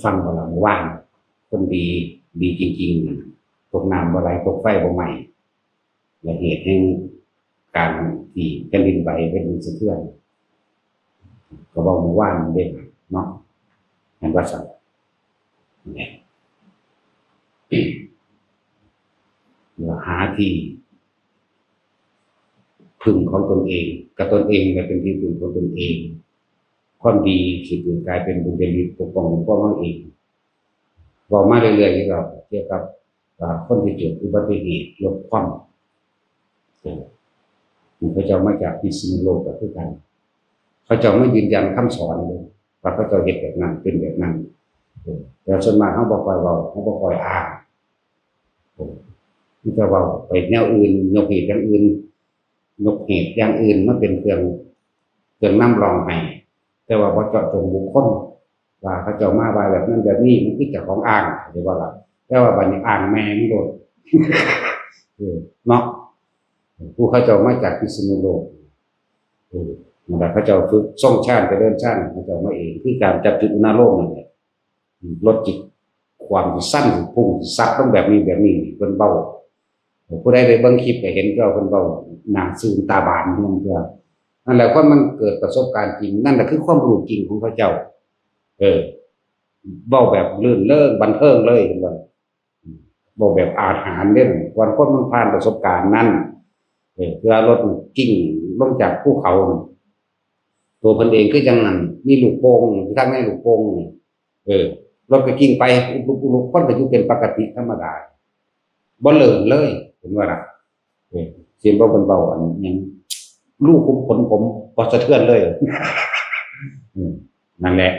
ฟังว่าเราว่างคนดีดีจริงๆตกน้ำบ่ไหลตกไฟบ่ไหม้และเหตุแห่งการที่แผ่นดินไหวเป็นสะเทือนก็บอกมาว่างเด่นเนาะเห็นว่าสัตว์หาที่พึ่งของตนเองกับตนเองและเป็นที่พึ่งของตนเองความดีสิเกิดกลายเป็นบุญญาลิปกป้องของเราเองบอกมาเรื่อยๆที่เราเกี่ยวกับคนที่เกิดอุบัติเหตุรถคว่ำพระเจ้ามาจากพิษณุโลกกับทุกท่านเขาจะไม่ยืนยันคำสอนเลยว่าเขาจะเห็นแบบนั้นเป็นแบบนั้นแต่ส่วนมากเขาบอกเขาบอกอ่านที่จะว่าไปแนวอื่นยกเหตุอย่างอื่นยกเหตุอย่างอื่นมันเป็นเครื่องนำรองให้แต่ว่าพอเจาะจงบุคคลว่าเขาจะมาว่าแบบนั้นแบบนี้มันคือจากของอ่างหรือว่าอะไรแต่ว่าบัดนี้อ่างแม่ไม่โดนเนาะผู้เขาจะมาจากพิษณุโลกแต่เขาจะฝึกส่งชาติไปเดินชาติเขาจะมาเองที่การจับจุดอุณหภูมินั่นแหละลดจิตความสั้นพุ่งซักต้องแบบนี้เป็นเบาผู้ใดได้เบิ่งคลิปก็เห็นก็เป็นเบาหนาซึมตาบานนั่นก็นั่นแหละว่ามันเกิดประสบการณ์จริงนั่นแหละคือความรู้จริงของพระเจ้าเบาแบบลื่นเลิกบันเทิงเลยเห็นบ่เบาแบบอาถรรพ์เนี่ยวันคนมันผ่านประสบการณ์นั้นเวลารถกิ่งลงจากภูเขาตัวเพิ่นเองก็ยังนั่นมีลูกโป่งทางในลูกโป่งรถก็กิ่งไปลูกคนก็อยู่เป็นปกติธรรมดาบ่เลินเลยเห็นว่าล่ะเสียงเบาๆอันยังลูกผมบ่สะเทือนเลยนั่นแหละ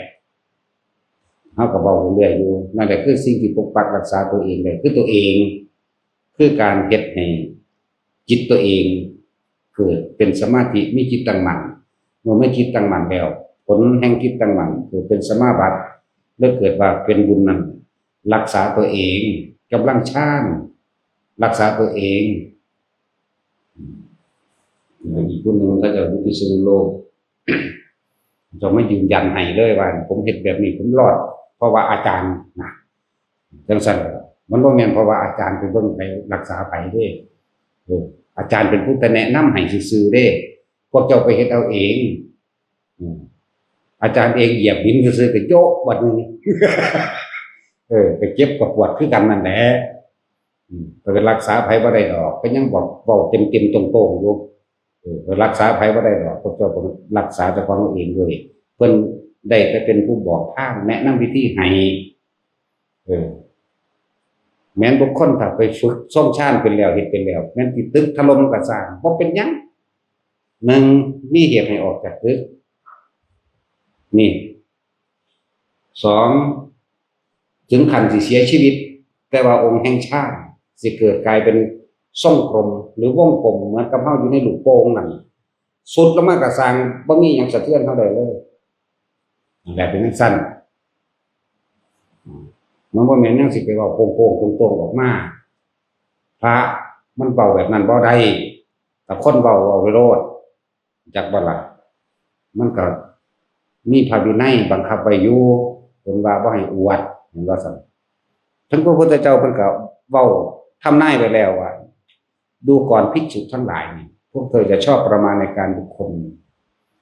เฮาก็เบาเรื่อยอยู่นั่นแหละคือสิ่งที่ปกปักรักษาตัวเองได้คือตัวเองคือการเฮ็ดให้จิตตัวเองเกิดเป็นสมาธิมีจิตตั้งมั่นเมื่อไม่จิตตั้งมั่นแล้วผลแห่งจิตตั้งมั่นคือเป็นสมาบัติแล้วเกิดว่าเป็นบุญนั้นรักษาตัวเองกำลังช่างรักษาตัวเองอีกคนหนึ่งก็จะรู้พิษณุโลกจะไม่ยืนยันให้เลยว่าผมเห็นแบบนี้ผมรอดเพราะว่าอาจารย์นะจังสันมันบ่แม่นเพราะว่าอาจารย์เป็นเบิ่งไปรักษาไปเด้อาจารย์เป็นผู้แนะนำให้ซื่อๆเด้พวกเจ้าไปเฮ็ดเอาเองอาจารย์เองเหยียบหินซื่อๆก็โยกบัดนึงไปเจ็บกับปวดคือกันนั่นแหละไปรักษาไผบ่ได้ดอกก็ยังบอกเว้าเต็มๆตรงๆอยู่ไปรักษาไผบ่ได้ดอกพวกเจ้าต้องรักษาเจ้าของเองด้วยเพิ่นได้แต่เป็นผู้บอกทางแนะนำวิธีให้แม้นบุคคลถ้าไปฝึกส่งชาญเป็นแล้วเฮ็ดเป็นแล้วแม้นที่ตึกถล่มก็สร้างบ่เป็นหยังหนึ่งมีเหตุให้ออกจากตึกนี่สองถึงขั้นสิเสียชีวิตแต่ว่าองค์แห่งชาติสิเกิดกลายเป็นทรงกลมหรือวงกลมเหมือนกับเฮาอยู่ในลูกโป่งนั่นสุดลงมาก็สร้างบ่มีหยังสะเทือนเฮาได้เลยแบบเป็นสั้นมันบ่แม่นยังสิไปเว้าโป่งๆตรงๆออกมาพระมันเว้าแบบนั้นบ่ได้แต่คนเว้าไปโลดจักบ่ล่ะมันก็มีพระวินัยบังคับไว้อยู่เพิ่นว่าบ่ให้อวดเห็นว่าซั่นทั้งพระพุทธเจ้าเพิ่นก็เว้าทำนายไว้แล้วว่าดูก่อนภิกษุทั้งหลายพวกเธอจะชอบประมาณในการบุคคล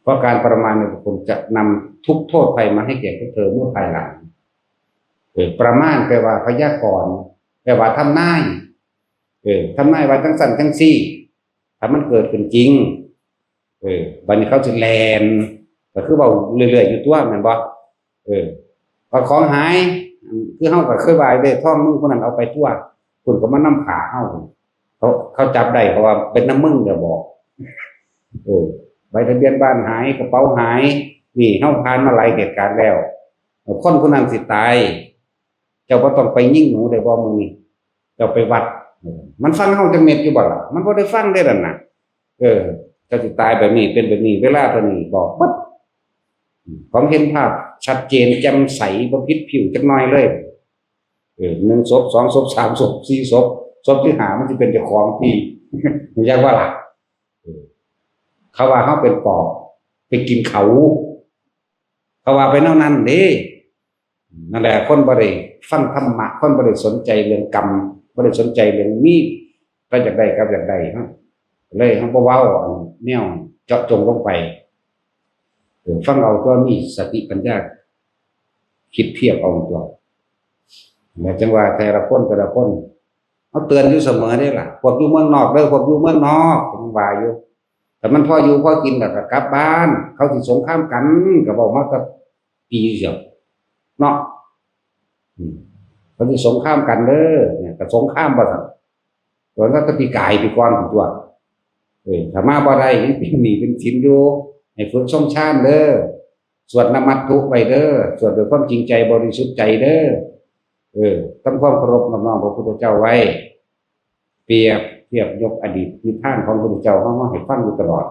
เพราะการประมาณในบุคคลจะนำทุกโทษภัยมาให้แก่พวกเธอเมื่อภายหลังประมาณแปลว่าพยากรณ์แปลว่าทำนายทำนายว่าจังสั่นจังซี่ถ้ามันเกิดขึ้นจริงบัดนี้เขาสิแลนก็คือเว้าเรื่อยๆอยู่ตัวแม่นบ่พอของหายคือเฮาก็เคยว่าได้ท่องมึงคนนั้นเอาไปทั่วคุณก็มานำขาเฮาเขาจับได้เพราะว่าเป็นน้ำมึงก็บอกใบทะเบียนบ้านหายกระเป๋าหายนี่เฮาผ่านมาหลายเหตุการณ์แล้วคนผู้นั้นสิตายเจ้าบ่ต้องไปยิงหนูได้บ่มื้อนี้เจ้าไปวัดมันฟังเฮาจังเม็ดอยู่บ่ล่ะมันบ่ได้ฟังได้นั่นน่ะเจ้าสิตายแบบนี้เป็นแบบนี้เวลาเท่านี้บอกปึ๊บผมเห็นภาพชัดเจนแจ่มใสบ่ผิดผิวจักหน่อยเลย1ศพ2ศพ3ศพ4ศพศพที่5มันสิเป็นเจ้าของที่มันอยากว่าล่ะเขาว่าเฮาเป็นปอบไปกินเขา เขาว่าไปเท่านั้นเด้นั่นแหละคนบ่ได้ฟังธรรมะคนบ่ได้สนใจเรื่องกรรมบ่ได้สนใจเรื่องมีก็อยากได้ครับอยากได้ฮะเลยเฮาบ่เว้าแนวเจาะจงลงไปฟังเอาตัวมีสติปัญญาคิดเทียบเอาตัวแม้จังว่าแต่ละคนเขาเตือนอยู่เสมอได้ล่ะพวกอยู่เมืองนอกเด้อพวกอยู่เมืองนอกผมว่าอยู่แต่มันพออยู่พอกินแล้วก็กลับบ้านเขาสิสงครามกันก็บอกมาก็ปีเดียวเนาะเขาสิสงครามกันเด้อเนี่ยก็สงครามบ่ซั่นตัวนั้นก็ปีกายปีก่อนตัวถ้ามาบ่ได้ยังเป็นหนี้เป็นสินอยู่ให้ฝึกทรงฌานเด้อสวดนมัตถุไว้เด้อสวดด้วยความจริงใจบริสุทธิ์ใจเด้อทำความเคารพน้อมพระพุทธเจ้าไว้เปรียบเทียบยกอดีตนิทานของพระพุทธเจ้ามาให้ฟังอยู่ตลอด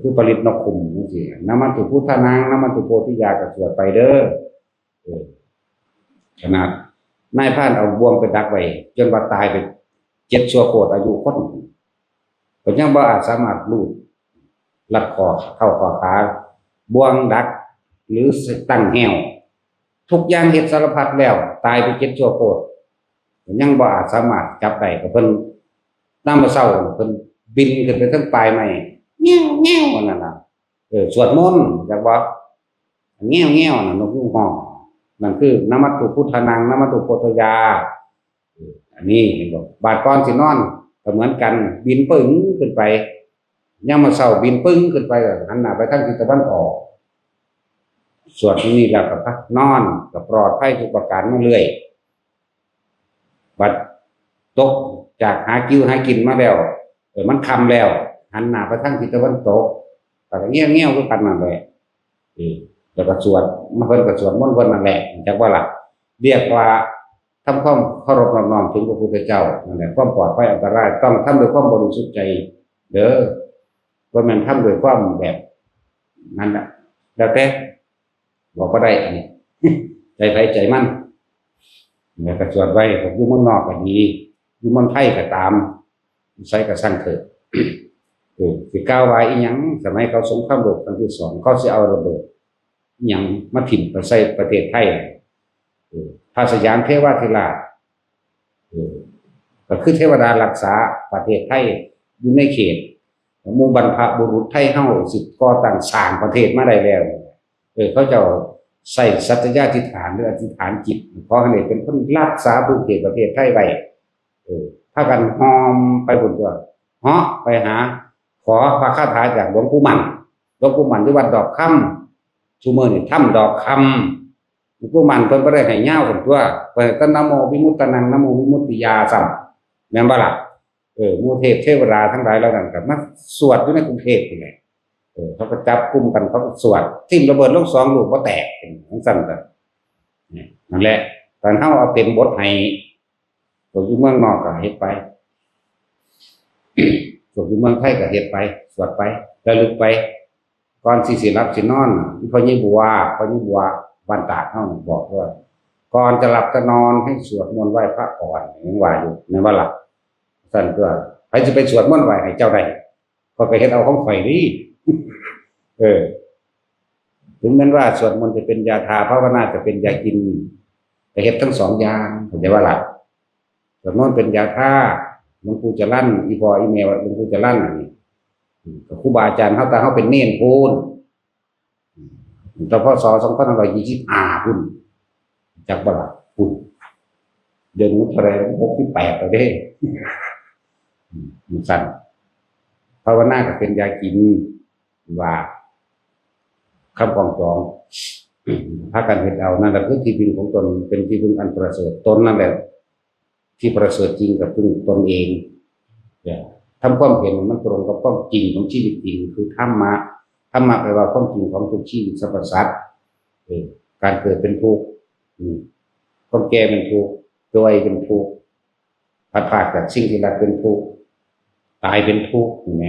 คือปริตนกขุมจังซี่นมัตถุพุทธานางนมัตถุโพธิยาก็สวดไปเด้อขนาดนายพรานเอาบ่วงไปดักไว้จนว่าตายไป7ชั่วโคตรอายุคนก็ยังบ่อาจสามารถรูดลัดคอเข้าคอขาบ่วงดักหรือตั้งแหวทุกอย่างเฮ็ดสารพัดแล้วตายไป7ชั่วโคตรยังบ่อาจสามารถจับได้ก็เพิ่นนำมาเช้าเพิ่นบินขึ้นไปทั้งปลายไม้แง่วนั่นน่ะสวดมนต์จักบ่แง่วน่ะนกยูงฮ้องนั่นคือนมัตถุพุทธานังนมัตถุโพธิยาอันนี้เห็นบ่บาดก่อนสินอนก็เหมือนกันบินปึ้งขึ้นไปยังมาเช้าบินปึ้งขึ้นไปหันหน้าไปทางทิศตะวันออกสวดนี้แล้วก็พักนอนก็ปลอดภัยทุกประการมาเรื่อยบัดตกจากหากินมาแล้วมันค่ำแล้วหันหน้าไปทางทิศตะวันตกก็เงี้ยวคือกันนั่นแหละแล้วก็สวดมาเพิ่นก็สวดมนต์เพิ่นนั่นแหละจักว่าล่ะเรียกว่าทำความเคารพน้อมถึงพระพุทธเจ้านั่นแหละความปลอดภัยอันตรายต้องทำด้วยความบริสุทธิ์ใจเด้อบ่แม่นทำด้วยความแบบนั้นน่ะแล้วแต่บอกบ่ได้อันนี้ใจไผใจมันแล้วก็สวดไว้ผมอยู่เมืองนอกก็ดีอยู่เมืองไทยก็ตามใส่ก็สั่งเถิดสิกล่าวว่าอีหยังสมัยเขาสงครามโลกครั้งที่2เขาสิเอาระเบิดอีหยังมาถิ่มไปใส่ประเทศไทยพระสยามเทวาธิราชก็คือเทวดารักษาประเทศไทยอยู่ในเขตหมู่บรรพบุรุษไทยเฮาสิก่อตั้งสร้างประเทศมาได้แล้วเขาเจ้าใส่สัตยาธิษฐานหรืออธิษฐานจิตขอให้ได้เป็นคนรักษาพื้นที่ประเทศไทยไว้พากันหอมไปบนตัวเหาะไปหาขอพระคาถาจากหลวงปู่มั่นที่วัดดอกคำซุมื้อนี่ถ้ำดอกคำหลวงปู่มั่นเพิ่นบ่ได้ให้ยาวพุ่นตัวเพิ่นก็นะโมวิมุตตันังนะโมวิมุตติยาซ้ำแม่นบ่ล่ะหมู่เทพเทวดาทั้งหลายเหล่านั้นก็มาสวดอยู่ในกรุงเทพนี่แหละเขาก็จับกลุ่มกันเขาก็สวดทิ่มระเบิดลง2ลูกบ่แตกจังซั่นก็นั่นแหละตอนเฮาเอาเต็มบทให้ตัวอยู่เมืองนอกก็เฮ็ดไปตัวอยู่เมืองไทยก็เฮ็ดไปสวดไประลึกไปก่อนสิหลับสินอนพ่อใหญ่บัวบ้านตากเฮาบอกว่าก่อนจะหลับจะนอนให้สวดมนต์ไหว้พระก่อนยังว่าอยู่ในว่าหลับซั่นก็ใครสิไปสวดมนต์ไหว้ให้เจ้าได้ก็ไปเฮ็ดเอาของข่อยนี่ถึงแม้ว่าสวดมนต์จะเป็นยาทาภาวนาจะเป็นยากินแต่เฮ็ดทั้ง2อย่างเข้าใจว่าล่ะสวดมนต์เป็นยาทาหลวงปู่จรัญอีพ่ออีแม่หลวงปู่จรัญนี่ครูบาอาจารย์เฮาแต่เฮาเป็นเณรพูนแต่พศ2525พุ่นจักบ่ล่ะพุ่นเดือนมุทะเล68แล้วเด้สั่นภาวนาก็เป็นยากินว่าคำกองจองพากันเฮ็ดเอานั่นแหละคือที่พึ่งของตนเป็นที่พึ่งอันประเสริฐตนนั่นแหละที่ประเสริฐจริงกับพึ่งตนเองทำความเห็นมันตรงกับความจริงของชีวิตจริงคือธรรมะแปลว่าความจริงของทุกชีวิตสรรพสัตว์การเกิดเป็นทุกข์ความแก่เป็นทุกข์ป่วยเป็นทุกข์พัดพรากจากสิ่งที่รักเป็นทุกข์ตายเป็นทุกข์เห็นไหม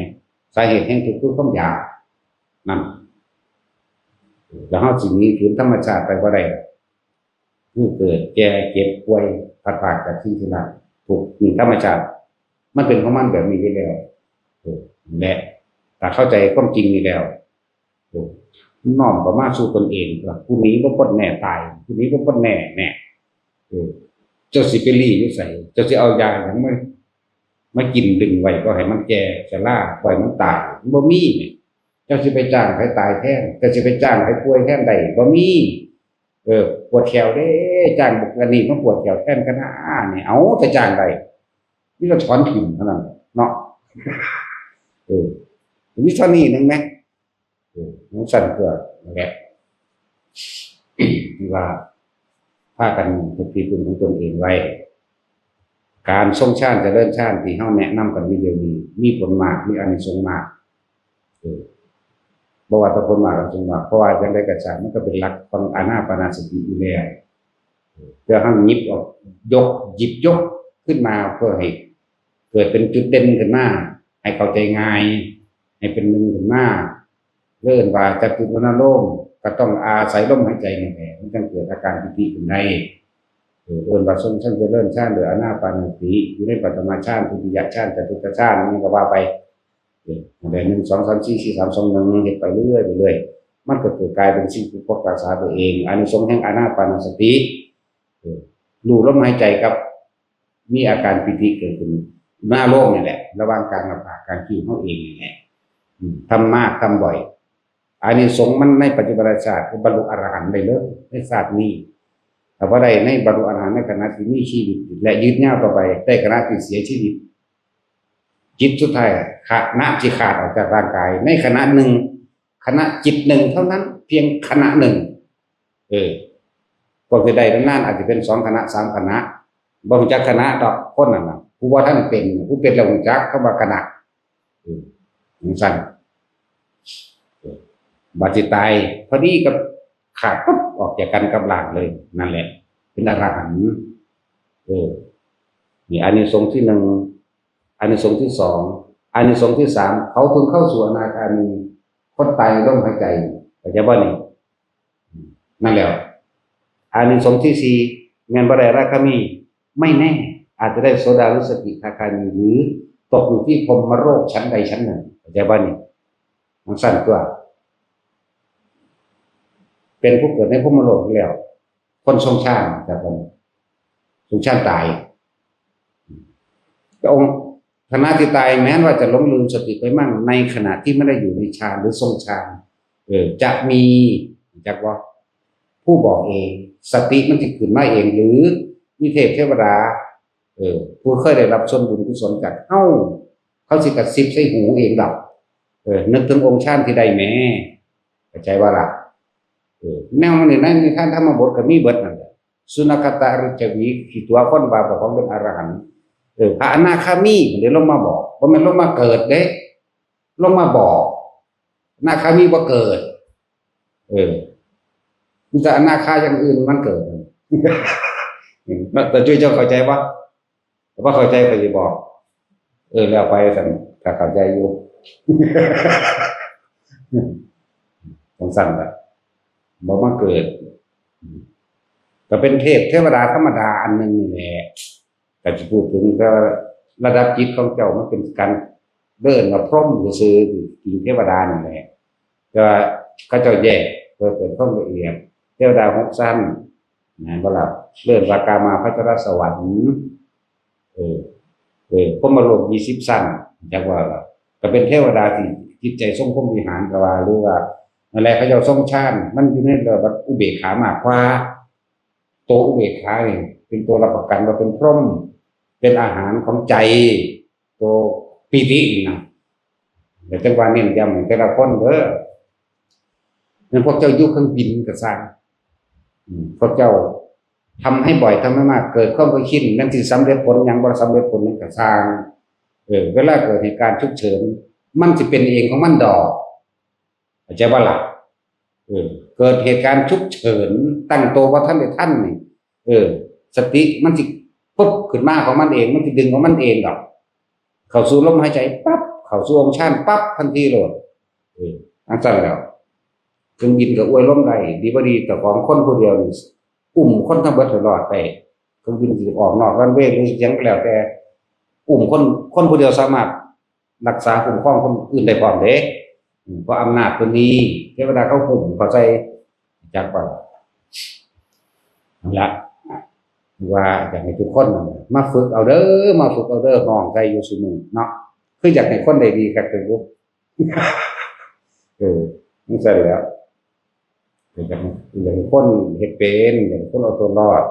สาเหตุแห่งทุกข์คือความอยากนั่นแล้วเฮาสิหนีฝืนธรรมชาติไปบ่ได้คือเกิดแก่เจ็บป่วยพัดพรากจากสิ่งที่รักทุกข์นี่ธรรมชาติมันเป็นของมันแบบนี้อยู่แล้วและถ้าเข้าใจความจริงนี้แล้ว น้อมประมาสู่ตนเองว่าผู้นี้บ่พ้นแน่ตายผู้นี้บ่พ้นแน่แน่เจ้าสิไปรีอยู่ไสเจ้าสิเอายาหยังมากินดึงไว้ก็ให้มันแก่ชราปล่อยมันตายบ่มีนี่เจ้าสิไปจ้างให้ตายแทนเจ้าสิไปจ้างให้ป่วยแทนได้บ่มีปวดแขวเด้จ้างบุกอันนี้มาปวดแขวแทนกันนี่เอาแต่จ้างได้นี่เราถอนถิ่นเท่านั้นเนาะมีเท่านี้นึงมั้ยน้องสั่นก็นั่นแหละที่ว่าพากันเป็นที่พึ่งของตนเองไว้การทรงชาติเจริญชาติที่เฮาแนะนำกันมีเดียวนี้มีผลมากมีอานิสงส์มากบ่ว่าแต่ผลมากอานิสงส์มากเพราะว่าจังได๋ก็ตามมันก็เป็นหลักของอานาปานสติอยู่แล้วเพื่อเฮาหยิบออกหยิบยกขึ้นมาเพื่อให้เกิดเป็นจุดเด่นขึ้นมาให้เข้าใจง่ายให้เป็นหนึ่งขึ้นมาเริ่นว่าจัตุรณโลมก็ต้องอาศัยลมหายใจนี่แหละมันจึงเกิดอาการปิติขึ้นได้ว่าทรงชั้นเจริญชาติหรืออานาปานสติอยู่ในปฐมฌานทุติยฌานจตุตฌานนี่ก็ว่าไปแต่1 2 3 4 4 3 2 1เฮ็ดไปเรื่อยมันก็เกิดกลายเป็นสิ่งที่พกรักษาตัวเองอานิสงส์แห่งอานาปานสติรู้ลมหายใจกับมีอาการปิติเกิดขึ้นหน้าโลกนี่แหละระหว่างการระบาดการขี้เฮาเองนี่แหละทำมากทำบ่อยอานิสงส์มันในปัจจุบันชาติบรรลุอรหันต์ได้เลยในชาตินี้ถ้าว่าได้ในบรรลุอรหันต์ในขณะที่มีชีวิตและยืดยาวต่อไปได้ขณะที่เสียชีวิตจิตสุดท้ายขณะที่ขาดออกจากร่างกายในขณะหนึ่งขณะจิตหนึ่งเท่านั้นเพียงขณะหนึ่งก็จะได้นานอาจจะเป็น2 ขณะ 3 ขณะบ่รู้จักขณะดอกคนนั้นน่ะผู้ว่าท่านเป็นผู้เป็นแล้วรู้จักคำว่าขณะสั่นบาดจิตตายพอดีกับขาดปุ๊บออกจากกันกับร่างเลยนั่นแหละเป็นอรหันต์นี่อานิสงส์ที่1อานิสงส์ที่2อานิสงส์ที่3เขาเพิ่งเข้าสู่อนาคามีคนตายลมหายใจเข้าใจบ่นี่นั่นแหละอานิสงส์ที่4แม่นบ่ได้ราคามีไม่แน่อาจจะได้โสดาหรือสกิทาคามีหรือตกอยู่ที่พรหมโลกชั้นใดชั้นหนึ่งเข้าใจบ่นี่มันสั้นกว่าเป็นผู้เกิดในพรหมโลกแล้วคนทรงชาติจากคนทรงชาติตายพระองค์ขณะที่ตายแม้ว่าจะหลงลืมสติไปมั่งในขณะที่ไม่ได้อยู่ในฌานหรือทรงฌานจะมีจากว่าผู้บอกเองสติมันจะขึ้นมาเองหรือมีเทพเทวดาผู้เคยได้รับส่วนบุญกุศลจากเขาสิกระซิบใส่หูเองดับนึกถึงองค์ชาติที่ได้แม้เข้าใจว่าล่ะแนวมันนี่ในท่านธรรมบทก็มีเบิดนั่นแหละสุนัขตาริจวีที่ตัวคนบาปของเป็นอรหันต์พระอนาคามีเดี๋ยวลงมาบอกว่ามันลงมาเกิดเด้ลงมาบอกอนาคามีบ่เกิดมันจะอนาคาอย่างอื่นมันเกิดแต่ช่วยเจ้าเข้าใจว่าเข้าใจก็สิบอกแล้วไปสั่นถ้าเข้าใจอยู่ต้องสั่นแบบบ่มาเกิดก็เป็นเทพเทวดาธรรมดาอันนึงนี่แหละแต่จะพูดถึงก็ระดับจิตของเจ้ามันเป็นการเดินมาพร้อมซื่อจริงเทวดานี่แหละก็เขาเจ้าแยกเกิดความละเอียดเทวดา6 ชั้นนะบ่ล่ะเลื่อนว่ากามาพัชรสวรรค์พรหมโลก20 ชั้นจักว่าล่ะก็เป็นเทวดาที่จิตใจทรงพรหมวิหารก็ว่าหรือว่านั่นแหละเขาเจ้าทรงฌานมันอยู่ในระดับอุเบกขามากกว่าตัวอุเบกขานี่เป็นตัวรับประกันว่าเป็นพรหมเป็นอาหารของใจตัวปิตินะแต่จังหวะนี้ย้ำแต่ละคนเด้อนั่นพวกเจ้าอยู่เครื่องบินก็สร้างพวกเจ้าทำให้บ่อยทำให้มากเกิดความเคยชินนั่นสิสำเร็จผลยังบ่สำเร็จผลนั่นก็สร้างเวลาเกิดเหตุการณ์ฉุกเฉินมันสิเป็นเองของมันดอกเข้าใจบ่ล่ะเกิดเหตุการณ์ฉุกเฉินตั้งตัวว่าท่านได้ท่านนี่สติมันสิปุ๊บขึ้นมาของมันเองมันสิดึงของมันเองดอกเข้าสู่ลมหายใจปั๊บเข้าสู่องค์ฌานปั๊บทันทีโลดอันนั้นแล้วเครื่องบินก็อวยล้มได้ดีบ่ดีแต่ของคนผู้เดียวนี่อุ้มคนทั้งเบิดตลอดไปเครื่องบินสิออกนอกรันเวย์หรือยังก็แล้วแต่อุ้มคนผู้เดียวสามารถรักษาคุ้มครองคนอื่นได้พร้อมเด้ เพราะอำนาจตัวนี้เทวดาเขาคุมเขาใจจักว่านั่นละว่าอยากให้ทุกคนมาฝึกเอาเด้อมาฝึกเอาเด้อห้องใจอยู่ซุมื้อเนาะคืออยากให้คนได้ดีครับคือบ่มันใช่แล้วอยากให้คนเฮ็ดเป็นอยากให้คนเอาตัวรอด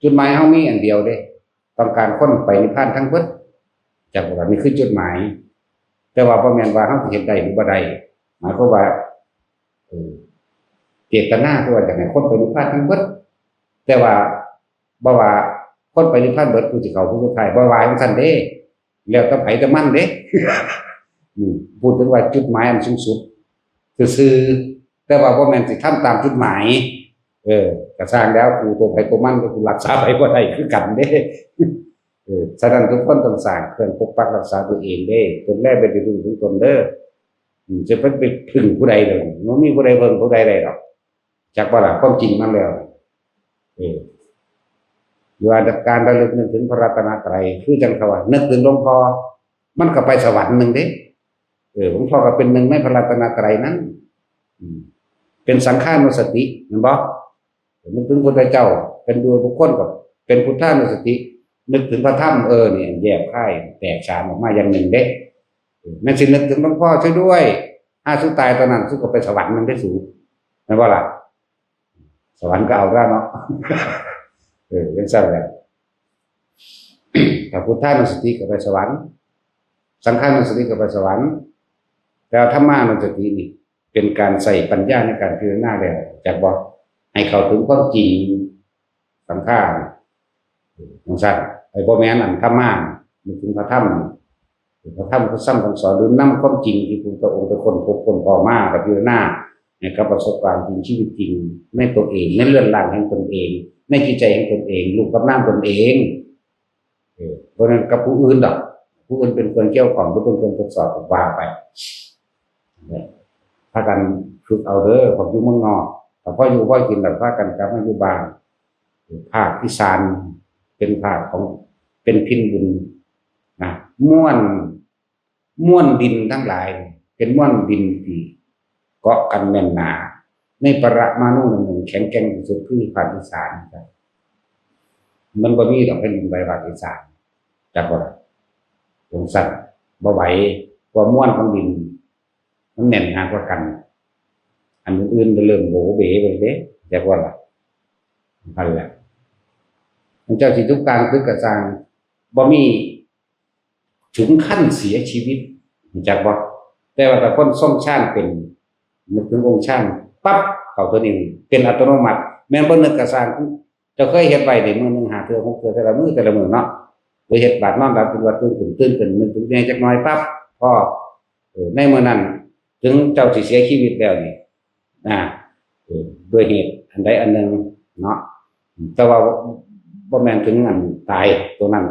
จุดหมายเฮามีอันเดียวเด้ต้องการคนไปนิพพานทั้งเบิดจักว่านี่คือจุดหมายแต่ว่าบ่แม่นว่าเฮาสิเฮ็ดได้หรือบ่ได้หมายความว่าเจตนาคือว่าอยากให้คนไปนิพพานทั้งเบิดแต่ว่าบ่ว่าคนไปนิพพานเบิดผู้สิเข้าผู้สุดท้ายบ่ว่าจังซั่นเด้แล้วแต่ไผแต่มันเด้พูดถึงว่าจุดหมายอันสูงสุดซื่อๆแต่ว่าบ่แม่นสิทำตามจุดหมายก็สร้างแล้วกูตัวไผตัวมันก็กูรักษาไผบ่ได้คือกันเด้ฉะนั้นทุกคนต้องสร้างเครื่องปกปักรักษาตัวเองเด้ตนแรกเป็นที่พึ่งของตนเด้อจะไปพึ่งผู้ใดเลยบ่มีผู้ใดเพิ่งผู้ใดได้ดอกจักบ่ล่ะความจริงมันแล้วว่าการระลึกนึกถึงพระรัตนตรัยคือจังเขาว่านึกถึงหลวงพ่อมันก็ไปสวรรค์นึงเด้หลวงพ่อก็เป็นหนึ่งในพระรัตนตรัยนั้นเป็นสังฆานุสติแม่นบ่นึกถึงพระพุทธเจ้าเป็นดวงบุคคลกับเป็นพุทธานุสตินึกถึงพระธรรมเนี่ยแยกค่ายแตกฉานออกมาอย่างหนึ่งเด้นั่นสินึกถึงหลวงพ่อช่วยด้วยสุตายตอนนั้นสุก็ไปสวรรค์มันได้สูงแม่นบ่ล่ะสวรรค์ก็เอาได้เนาะยังสั่นแหละถ้าพุทธานุสติก็ไปสวรรค์สังฆานุสติก็ไปสวรรค์แต่ธรรมานุสตินี่เป็นการใส่ปัญญาในการพิจารณาแล้วจากบอกให้เข้าถึงความจริงสังขารของสัตว์ไอ้บ่แม่นอันธรรมะนึกถึงพระธรรมพระธรรมเขาซ้ำคำสอนหรือนำความจริงที่พระพุทธองค์เป็นคนพบคนพอมากับพิจารณากับประสบการณ์จริงชีวิตจริงในตัวเองในเรื่องราวแห่งตนเองในจิตใจของตนเองรูปกับนามตนเองเพราะนั้นกับผู้อื่นดอกผู้อื่นเป็นคนเกี่ยวข้องหรือเป็นคนทดสอบว่าไปถ้ากันฝึกเอาเด้อผมอยู่เมืองนอกแต่พออยู่พอกินแบบว่ากันกลับมาอยู่บ้านภาคอีสานเป็นภาคของเป็นพินบุญนะม้วนดินทั้งหลายเป็นม้วนดินที่เกาะกันแน่นหนาในประมาณนึงแข็งแกร่งที่สุดคือภาคอีสานครับมันบ่มีดอกแผ่นดินไหวภาคอีสานจักว่าสงสัยบ่ไหวว่าม้วนของดินมันแน่นหนากว่ากันอันอื่นๆก็เริ่มโหเบ๋ไปเด้จักว่าล่ะนั่นแหละมันเจ้าสิทุกการคือกระสร้างบ่มีถึงขั้นเสียชีวิตจักบ่แต่ว่าถ้าคนส่งชาญเป็นนึกถึงองค์ชาญปั๊บเข้าตัวนี้เป็นอัตโนมัติแม่นบ่นึกกระสร้างเจ้าเคยเฮ็ดไว้ได้มื้อนึง5เทื่อ6เทื่อแต่ละมื้อเนาะไปเฮ็ดบาดนอนบาดตื่นตื่นนึกถึงแน่จักหน่อยปั๊บพอในมื้อนั้นถึงเจ้าสิเสียชีวิตแล้วนี่ด้วยเหตุอันใดอันหนึ่งเนาะแต่ว่าบ่แม่นถึงอันตายตัวนั้น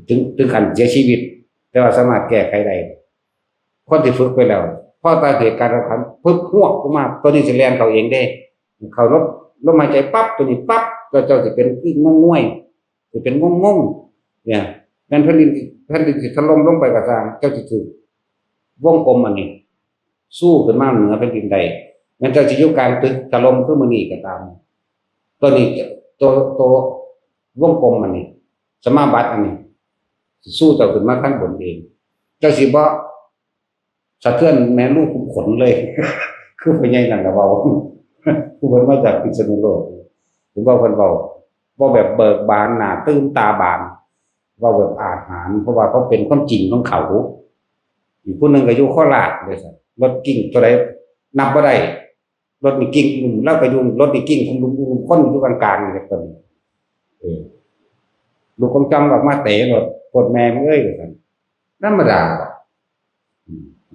ถึงขั้นเสียชีวิตแต่ว่าสามารถแก้ไขได้คนที่ฝึกไปแล้วพอตายเหตุการณ์คันปึ๊บฮวกออกมาตัวนี้สิแล่นเข้าเองได้เข้าลมหายใจปั๊บตัวนี้ปั๊บก็เจ้าสิเป็นงวยสิเป็นงงเนี่ยงั้นแผ่นดินสิถล่มลงไปก็ตามเจ้าสิถูกวงกลมอันนี้สู้ขึ้นมาเหนือแผ่นดินใดงั้นเจ้าสิอยู่กลางตึกถล่มคือมื้อนี้ก็ตามตัวนี้ตัววงกลมอันนี้สมาบัติอันนี้สู้เจ้าขึ้นมาข้างบนเองเจ้าสิบ่สะเทือนแม่ลูกขุมขนเลยคือพ่อใหญ่นั่นล่ะเว้าผู้เพิ่นมาจากพิษณุโลกถึงว่าเพิ่นเว้าบ่แบบเบิกบานหน้าตื่นตาบานเว้าแบบอาถรรพ์เพราะว่าเขาเป็นความจริงของเขาอีกผู้นึงก็อยู่โคราชเลยซั่นรถกิ้งตัวใดนับบ่ได้รถนี่กิ้งแล้วก็อยู่รถนี่กิ้งคนอยู่กลางๆนี่ตัวนี้ลูกคงจำออกมาเตะรถกดแม่มึงเอ้ยซั่นธรรมดา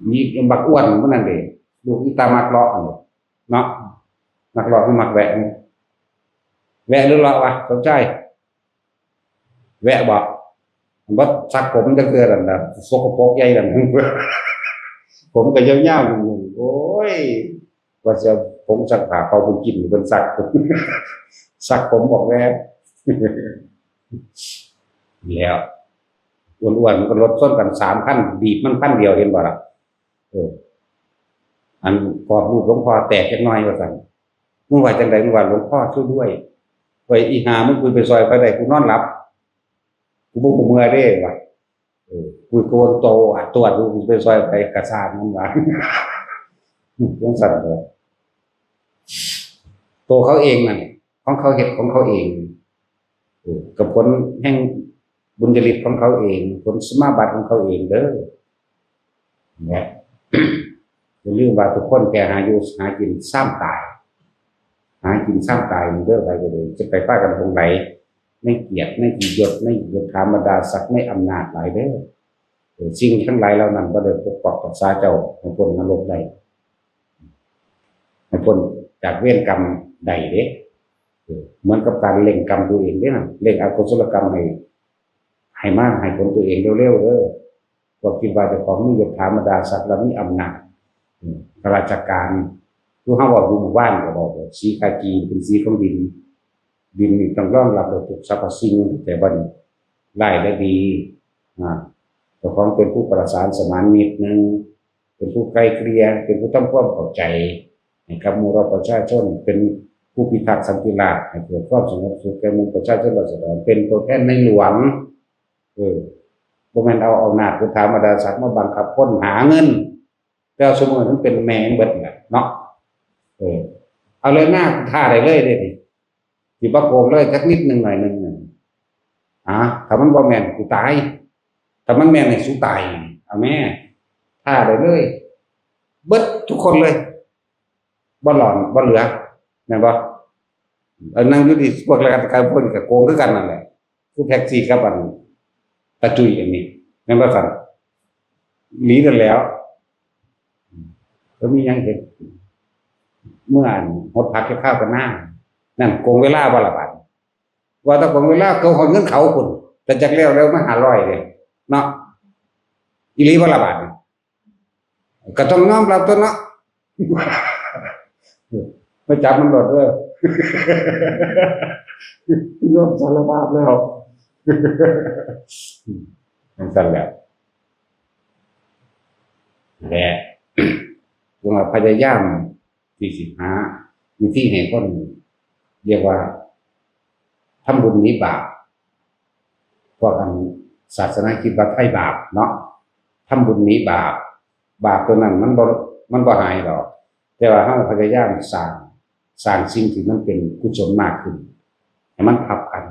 มีบักอ้วนมันนั่นเด้ลูกอีตามักเลาะเนาะมักเลาะคือมักแวะหรือเลาะวะสนใจแวะบ่บ่ซักผมจังเทื่อนั่นน่ะสกปรกใหญ่นั่นผมก็ยาวๆโอ้ยว่าจะผมซักผ้าเขาบ่กินเพิ่นซักผมบอกแวะแล้วอ้วนๆก็รถส้นกัน3คันบีบมันคันเดียวเห็นบ่ล่ะ อันกรอบรูปหลวงพ่อแตกจักหน่อยว่าซั่นมึงว่าจังไดมึงว่าหลวงพ่อช่วยด้วยเฮ้ยอีห่ามึงกูไปซอยไปได้กูนอนหลับกูบ่เมื่อยเด้ว่ะกูโกนโตอ่ะตัวกูไปซอยไปกระซานมันว่าจังซั่นเด้อตัวเขาเองนั่นของเขาเฮ็ดของเขาเองกับผลแห่งบุญจริตของเขาเองผลสมาบัติของเขาเองเด้อเนี่ยอย่าลืมว่าทุกคนแก่หาอยู่หากินซ้ำตายหากินซ้ำตายมันเด้อไปก็เลยจะไปฟากันตรงไหนไม่เกียรติไม่กี่ยศไม่ยศธรรมดาศักดิ์ไม่อำนาจหลายเด้อสิ่งทั้งหลายเหล่านั้นก็ได้ปกปักรักษาเจ้าให้พ้นนรกได้ให้พ้นจากเวรกรรมใดเด้เหมือนกับการเล่งกรรมตัวเองเด้อนะเล่งอกุศลกรรมให้มากให้ผลตัวเองเร็วๆเด้อว่าคิดว่าเจ้าของมียศธรรมดาศักดิ์และมีอำนาจราชการผู้เฮาว่าอยู่หมู่บ้านก็บอกว่าสีกากีเป็นสีของดินนี่ต้องรองรับทุกสรรพสิ่งแต่บัดนี้ร้ายและดีเจ้าของเป็นผู้ประสานสมานมิตรนึงเป็นผู้ไกลเกลี่ยเป็นผู้ทำความเข้าใจให้กับหมู่เราประชาชนเป็นผู้พิทักษ์สันติราษฎร์ให้เกิดความสงบสุขแก่หมู่ประชาชนราษฎรเป็นตัวแทนในหลวงบ่แม่นเอาอำนาจธรรมดาศักดิ์มาบังคับคนหาเงินแต่สมมุติมันเป็นแม่นเบิดน่ะเนาะเอาเลยหน้าท่าได้เลยเด้นี่สิบ่โกงเลยสักนิดนึงหน่อยนึงถ้ามันบ่แม่นกูตายถ้ามันแม่นให้สู้ตายเอาแม่ท่าได้เลยเบิดทุกคนเลยบ่หลอนบ่เหลือแม่นบ่นั่งอยู่ที่พวกราชการเพิ่นก็โกงคือกันนั่นแหละคือแท็กซี่กับอันตะจุยอันนี้แม่นบ่ซั่นหนีกันแล้วมีหยังเฮ็ดเมื่อหดผักข้าวกันหน้านั่นโกงเวลาบ่ละบาดว่าถ้าโกงเวลาเขาหดเงินเขาพุ่นแต่จักแล้วมา500เด้เนาะอีหลีบ่ละบาดก็ต้องยอมรับตัวเนาะไปจับมันโดดเด้อยอมสารภาพแล้วนั่นแหละแหละว่าพยายามที่สิหาวิธีให้คนเรียกว่าทำบุญหนีบาปพวกอันศาสนาคิดว่าไถ่บาปเนาะทำบุญหนีบาปตัวนั้นมันบ่หายหรอกแต่ว่าเฮาพยายามสร้างสิ่งที่มันเป็นกุศลมากขึ้นให้มันทับกัน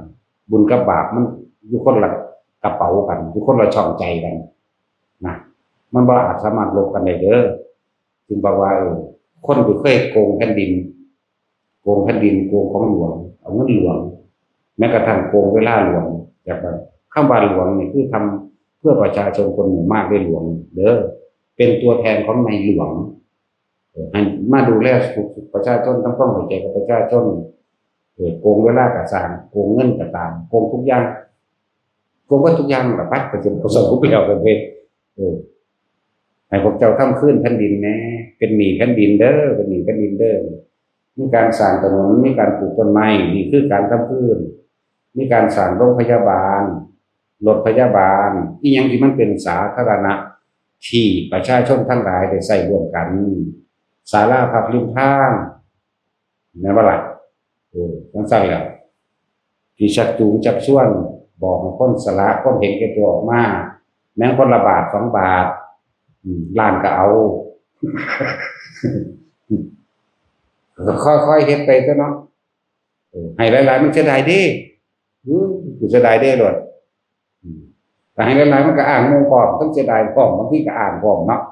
บุญกับบาปมันอยู่คนละกระเป๋ากันอยู่คนละช่องใจกันนะมันบ่อาจสามารถลบกันได้เด้อจึงบอกว่าคนที่เคยโกงแผ่นดินโกงของหลวงเอาเงินหลวงแม้กระทั่งโกงเวลาหลวงจากว่าคำว่าหลวงนี่คือทำเพื่อประชาชนคนหมู่มากได้หลวงเด้อเป็นตัวแทนของในหลวงให้มาดูแลสุขประชาชนทั้งความเข้าใจกับประชาชนโกงเวลาก็สร้างโกงเงินก็ตามโกงทุกอย่างโกงว่าทุกอย่างล่ะปัดก็สิประสบผลแล้วกันเด้ให้พวกเจ้าทำขึ้นแผ่นดินแน่เป็นหนี้แผ่นดินเด้อเป็นหนี้แผ่นดินเด้อมีการสร้างถนนมีการปลูกต้นไม้นี่คือการทำพื้นมีการสร้างโรงพยาบาลรถพยาบาลอีหยังที่มันเป็นสาธารณะที่ประชาชนทั้งหลายได้ใช้ร่วมกันศาลาพักริมทางแม่นบ่ล่ะจังซั่นแหละที่ชักจูงชักชวนบอกให้คนสละความเห็นแก่ตัวออกมาแม้คนละบาท2 บาทล้านก็เอาค่อยๆเฮ็ดไปซะเนาะให้หลายๆมันเสียดายเด้เสียดายเด้โลดแต่ให้หลายๆมันก็อ้างโง่พร้อมต้องเสียดายพร้อมบางทีก็อ้างพร้อมเนาะ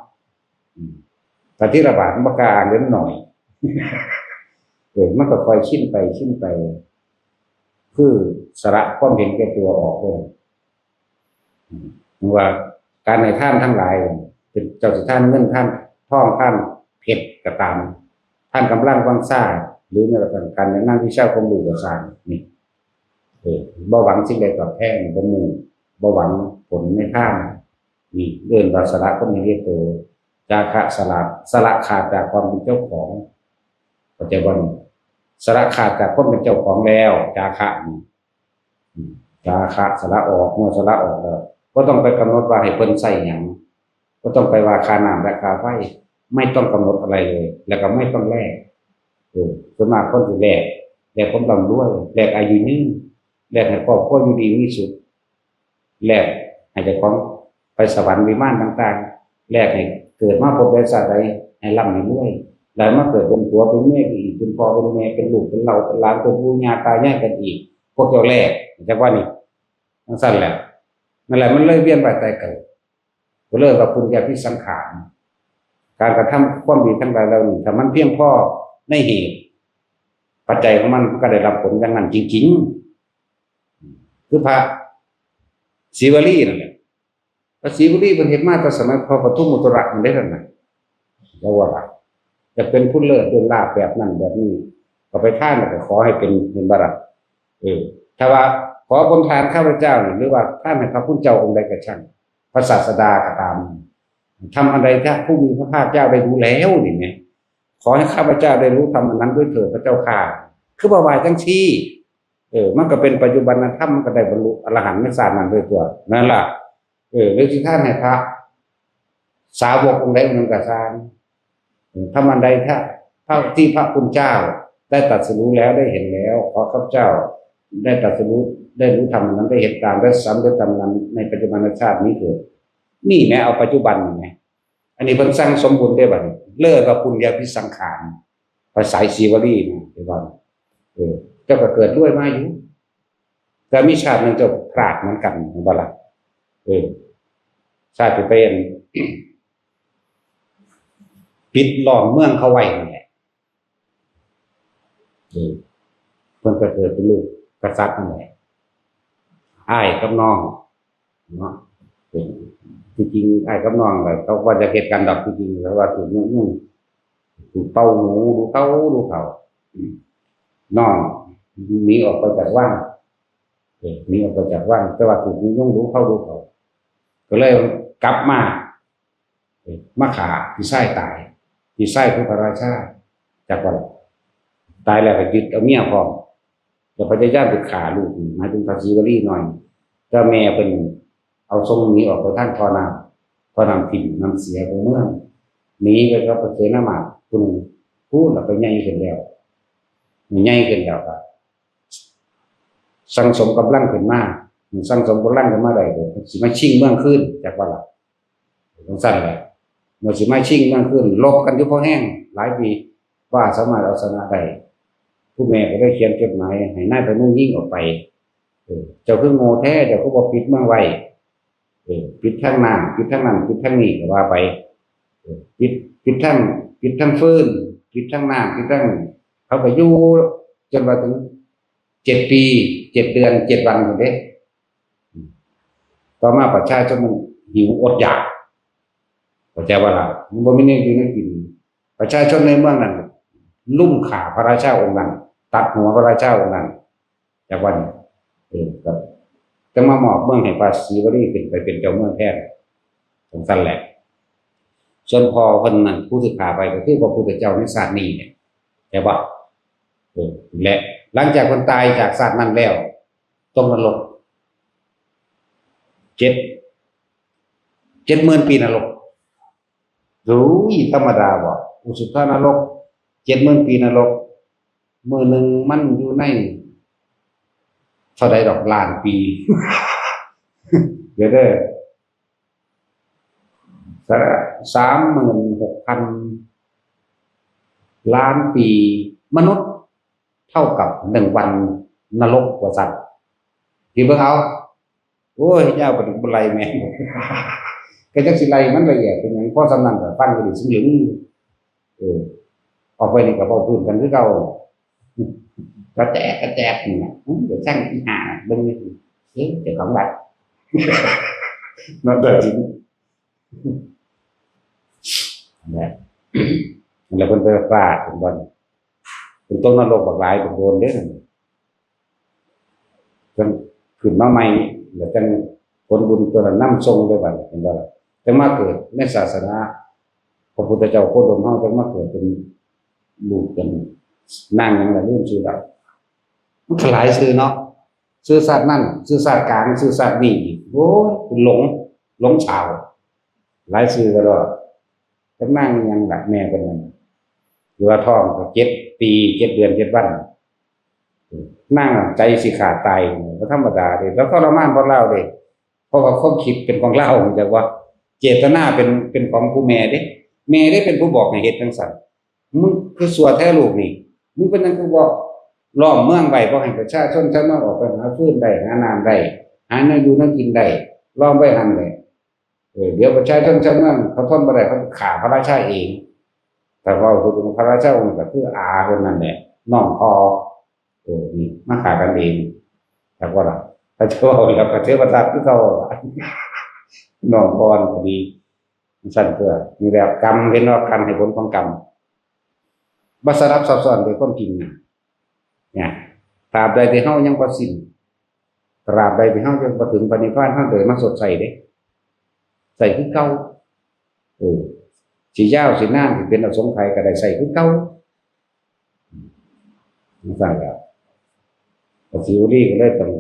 แต่ที่ละบาทมันบ่กล้าอ้างเล่นหน่อยมันก็ค่อยชินไปคือสละความเห็นแก่ตัวออกเลยว่าการให้ทานทั้งหลายเป็นเจ้าสิทานเงินท่านทองท่านเพชรก็ตามท่านกำลังวังซ่าหรือในระดับการงานวิชาความรู้ก็สร้างนี่บ่หวังสิ่งใดตอบแทนบ่หวังผลในทางนี่เดินว่าสละความเห็นแก่ตัวจาคะสละขาดจากความเป็นเจ้าของปัจจุบันสละขาดจากความเป็นเจ้าของแล้วจาคะสละออกเมื่อสละออกแล้วก็ต้องไปกำหนดว่าให้เพิ่นใช้หยังก็ต้องไปว่าค่าน้ำและค่าไฟ ไม่ต้องกำหนดอะไรเลยแล้วก็ไม่ต้องแลกส่วนมากคนสิแลกความร่ำรวยแลกอายุยืนแลกให้ครอบครัวอยู่ดีมีสุขแลกให้เจ้าของไปสวรรค์วิมานต่างๆแลกให้เกิดมาพบได้ชาติใดให้ร่ำให้รวยแล้วมาเกิดเป็นผัวเป็นเมียอีกเป็นพ่อเป็นแม่เป็นลูกเป็นเราเป็นหลานเป็นปู่ย่าตายายกันอีกพวกเจ้าแลกจักว่านี่จังซั่นแหละนั่นแหละมันเลยเวียนว่ายตายเกิดก็เลยว่าปุญญาภิสังขารการกระทำความดีทั้งหลายเหล่านี้ถ้ามันเพียงพอในเหตุปัจจัยของมันก็ได้รับผลอย่างนั้นจริงๆคือพระศิวลีนั่นแหละพระศิวลีเป็นเห็นมาแต่สมัยพระปทุมมุตระมันได้แล้วนะแล้วว่าจะเป็นผู้เลิศเรื่องลาภแบบนั้นแบบนี้ก็ไปท่านก็ขอให้เป็นบารัตถ้าว่าขอบนทานข้าพเจ้าหรือว่าท่านให้พระพุทธเจ้าองค์ใดก็ช่างพระศาสดาก็ตามทำอะไรถ้าผู้มีพระภาคเจ้าได้รู้แล้วนี่ไงขอให้ข้าพเจ้าได้รู้ทำอันนั้นด้วยเถิดพระเจ้าข้าคือบ่าวายจังซี่มันก็เป็นปัจจุบันธรรมมันก็ได้บรรลุอรหันต์ในศาสตร์นั้นด้วยตัวนั่นล่ะหรือที่ท่านให้พระสาวกองค์ใดองค์หนึ่งก็สร้างทำอันใดถ้าเท่าที่พระคุณเจ้าได้ตรัสรู้แล้วได้เห็นแล้วขอข้าพเจ้าได้ตรัสรู้ได้รู้ธรรมนั้นได้เห็นตามได้ซ้ำได้ตามนั้นในปัจจุบันชาตินี้เถิดนี่แม้เอาปัจจุบันไงอันนี้เพิ่นสร้างสมบูรณ์ได้บัดนี้เลิกกับปุญญาภิสังขารภาษาศิวลีนะไอ้ว่าเจ้าก็เกิดด้วยมาอยู่แต่มีชาตินึงเจ้าพลาดเหมือนกันบ่ล่ะชาติที่เป็นปิดล้อมเมืองเขาไว้นั่นแหละเพิ่นก็เกิดเป็นลูกกษัตริย์นั่นแหละอ้ายกับน้องเนาะจริงๆอ้ายกับน้องก็เขาว่าจะเฮ็ดกันดอกจริงๆแล้วว่าถูกยุ่งถูกเป่าหูดูเขาน้องหนีออกไปจากว่างหนีออกไปจากว่างแต่ว่าถูกยุ่งดูเขาก็เลยกลับมาขาพี่ไส้ตายพี่ไส้พระราชาจากวันตายแล้วก็ยึดเอาเมียพร้อมแล้วพยายามไปฆ่าลูกหมายถึงพระศิวลีหน่อยก็แม่เป็นเอาทรงนี้ออกไปทางทอน้ำถิ่นน้ำเสียของเมืองหนีไปก็ไปเสนามาคุณพูดแล้วไปใหญ่ขึ้นแล้วครับสังสมกำลังขึ้นมาสังสมกำลังขึ้นมาได้เลยสิมาชิงเมืองขึ้นจากว่าล่ะต้องสั่นแหละเมื่อสิมาชิงเมืองขึ้นลบกันอยู่พอแห้งหลายปีว่าสามารถเอาชนะได้ผู้แม่ก็ได้เขียนจดหมายให้นายพนุยิ่งออกไปเจ้าคือโง่แท้เจ้าคือบ่ปิดเมืองไว้ปิดทางน้ำปิดทางนั้นปิดทางนี้ก็ว่าไปปิดทางฟืนปิดทางน้ำปิดทางเขาก็อยู่จนว่าถึง7 ปี7 เดือน7 วันคนเด้ต่อมาประชาชนมันหิวอดอยากเข้าใจว่าล่ะมันบ่มีเนื้ออยู่ในกินประชาชนในเมืองนั้นลุ่มข่าพระราชาองค์นั้นตัดหัวพระราชาองค์นั้นจากวันครับจะมาหมอบเมืองให้พระศิวลีขึ้นไปเป็นเจ้าเมืองแทนสงสันแหละส่วนพอคนนั้นผู้ศึกษาไปก็คือพระพุทธเจ้าในศาสตร์นี้เนี่ยใช่ปะและหลังจากคนตายจากศาสตร์นั้นแล้วต้องนรก70,000 ปีนรกรู้ธรรมดาบ่อุสุทานรก70,000 ปีนรกมื้อนึงมันอยู่ในเท่าใดดอกล้านปีเดี๋ยว36,000 ล้านปีมนุษย์เท่ากับ1 วันนรกว่าซั่นที่เบิ่งเอาโอ้ยยาวกว่าบ่ไหลแม่ก็จักสิไล่มันละเอียดเป็นหยังพอสำนั้นก็ฟังก็ได้ซึ่งหลึงออกไปนี่ก็เว้าพื้นกันคือเก่ากระแจกนี่น่ะเดี๋ยวช่างอีหาเบิ่งนี่เจ้าของบัตรนั่นแต่จริงนั่นแล้วเพิ่นไปฟาดเพิ่นบ่เป็นต้นนรกบักหลายบักโดนเด้อจนขึ้นมาใหม่แล้วจังผลบุญตัวนั้นนำทรงได้บัดเห็นบ่ล่ะแต่มาเกิดในศาสนาพระพุทธเจ้าโคดมเฮาจังมาเกิดเป็นลูกเป็นนางหยังล่ะลืมชื่อแล้วมันหลายชื่อเนาะชื่อศาสตร์นั่นชื่อศาสตร์กลางชื่อศาสตร์นี้โอ้ยหลงชาวหลายชื่อก็แล้ว จักนั่งยังล่ะแม่เป็นนั่นหรือว่าท้องก็7 ปี7 เดือน7 วันนั่งใจสิขาดตายก็ธรรมดาเด้แล้วทรมานเพราะเราเด้เพราะว่าความคิดเป็นของเราจักว่าเจตนาเป็นของผู้แม่เด้แม่ได้เป็นผู้บอกให้เฮ็ดจังซั่นมึงคือสัวแท้ลูกนี่มึงเป็นจังคือบอกล้อมเมืองไว้บ่ให้ประชาชนชาวเมืองออกไปหาฟืนได้หาน้ำได้หาเนื้ออยู่เนื้อกินได้ล้อมไว้หั่นแหละเดี๋ยวประชาชนชาวเมืองเขาทนบ่ได้เขาฆ่าพระราชาเองแต่ว่าคือพระราชาองค์ก็คืออาเพิ่นนั่นแหละน้องพ่อนี่มาฆ่ากันเองแต่ว่าล่ะพระเจ้าแล้วก็เทวทัตคือเขาน้องพ่อก็ดีสั่นเพื่อมีแบบกรรมเห็นว่ากรรมให้ผลของกรรมบ่สลับซับซ้อนด้วยความจริงเนี่ยตราบใดที่เฮายังบ่สิ้นตราบใดที่เฮายังบ่ถึงปณิพพานเฮาเลยมาสดใสเด้ใส่คือเก่าสิยาวสินานสิเป็นอสงไขยก็ได้ใส่คือเก่าสั่นแล้วสิวลีก็เลยต้อง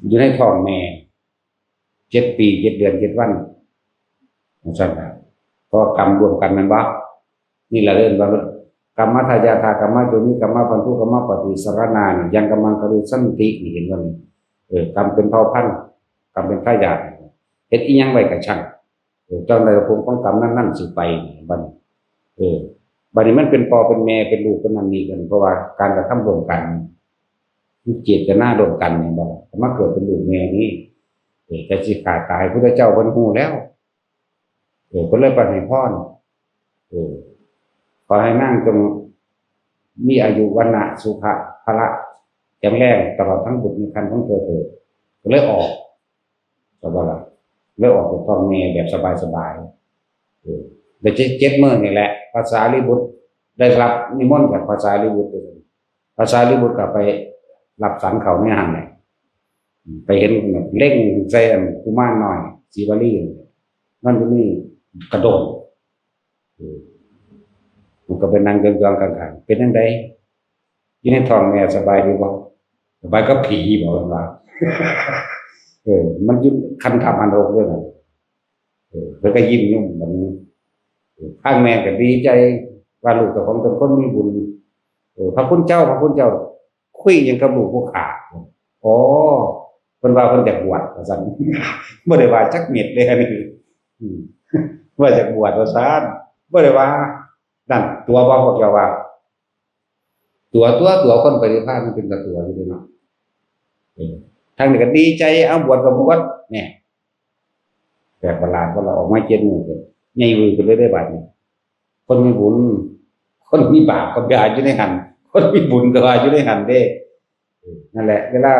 อยู่ในท้องแม่7 ปี7 เดือน7 วันสั่นแล้วก็กรรมรวมกันแม่นบ่นี่ล่ะเอิ้นว่ากรรมทายาทากรรมโยนิกรรมพันธุกรรมปฏิสรณานี่ยังกำลังกรุสันตินี่เห็นบ่นี่กรรมเป็นเผ่าพันธุ์กรรมเป็นทายาทเฮ็ดอีหยังไว้ก็ช่างเจ้าใดผลของกรรมนั้นๆสิไปบัดบัดนี้มันเป็นพ่อเป็นแม่เป็นลูกเป็นนั่นนี่กันเพราะว่าการกระทำร่วมกันมีเจตนาร่วมกันนี่บ่มาเกิดเป็นลูกแม่นี้จะสิขาดตายพุทธเจ้าเพิ่นฮู้แล้วเพิ่นเลยประทานพรขอให้นั่งจงมีอายุวันนะสุขะพละแข็งแรงตลอดทั้งบุตรในครรภ์ของเธอเถิดก็เลยออกสบายเลยออกจากท้องแม่แบบสบายๆได้7 มื้อนี่แหละภาษาลิบุตรได้รับนิมนต์จากภาษาลิบุตรภาษาลิบุตรก็ไปรับสันเขาในหันเลยไปเห็นเล่งใส่กุมารน้อยสีวลีมันจะมีกระโดดมันก็เป็นนางยองๆกลางๆเป็นจังได๋อยู่ในท้องแม่สบายดีบ่สบายก็ผีบ่ว่ามันอยู่คันธมันโรคด้วยนั่นเพิ่นก็ยิ้มยุ่มมันข้างแม่ก็ดีใจว่าลูกเจ้าของเป็นคนมีบุญพระคุณเจ้าคุยหยังกับลูกผู้ขาอ๋อเพิ่นว่าเพิ่นอยากบวชว่าซั่นบ่ได้ว่าจักเม็ดเลยอันนี้ว่าอยากบวชว่าซั่นบ่ได้ว่านั่นตัวบ่พวกเจ้าว่าตัวคนปฏิภาณมันเป็นตัวอยู่เด้เนาะทางนี้ก็ดีใจเอาบวชก็บวชเนี่ยแบบประหลาดว่าเราออกมา7 มื้อกันใหญ่วือกันเลยได้บัดนี้คนมีบุญคนมีบาปก็บาปอยู่ในหันคนมีบุญก็บาปอยู่ในหันเด้นั่นแหละเวลา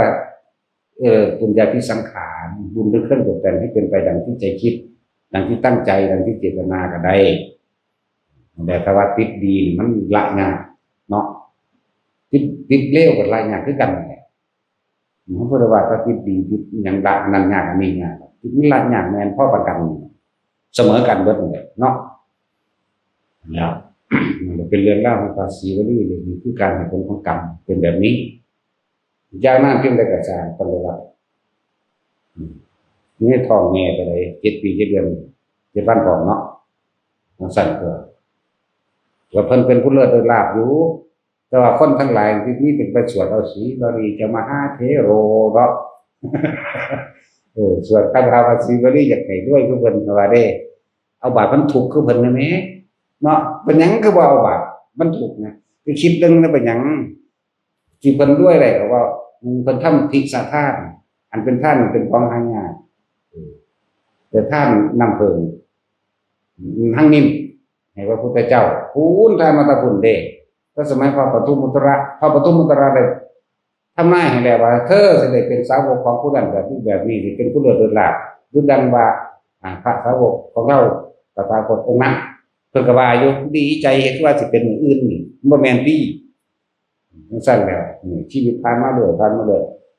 ปุญญาภิสังขารบุญหรือเครื่องตกแต่งให้เป็นไปดังที่ใจคิดดังที่ตั้งใจดังที่เจตนาก็ได้แต่ถ้าว่าติดดีมันละยากเนาะติดเลวกับละยากคือกันแหละเพราะว่าถ้าติดดีติดหยังละนั่นยากอันนี้ยากติดละยากแม่นพอประกันเสมอกันเบิดนั่นแหละเนาะแล้วมันเป็นเรื่องเล่าของภาษีวลีเลยมีคือการให้ผลของกรรมเป็นแบบนี้จากนั้นเพียงใดก็สร้างปริวัตินี่ท้องแม่ไปเลย7 ปี7 เดือน7 วันก่อนเนาะสั่นเกิดว่าเพิ่นเป็นผู้เลิศลาภอยู่แต่ว่าคนทั้งหลายที่นี่เป็นไปสวดเอาสีบริจะมหาเทโรเนาะสวดคาถาภาษีบริอยากให้ด้วยคือเพิ่นว่าเด้เอาบาปมันถูกคือเพิ่นนะแม่เนาะเป็นหยังคือบ่เอาบาปมันถูกนะคือคิดนึงนะเป็นหยังสิเพิ่นด้วยได้ก็ว่าเพิ่นทำทิศทานอันเป็นท่านเป็นของหายากแต่ท่านนำเพิ่นทั้งนิ่มให้พระพุทธเจ้าพูนทานมาตะพุ่นเด้ก็สมัยพระปทุมมุตระได้ทำนายให้แล้วว่าเธอสิได้เป็นสาวกของผู้นั้นแบบนี้สิเป็นผู้เลิศลาภดุจดังว่าพระสาวกของเราตถาคตองค์นั้นเพิ่นก็ว่าอยู่ดีใจเห็นว่าสิเป็นมื้ออื่นนี่บ่แม่นติสั่นแล้วชีวิตผ่านมาเลย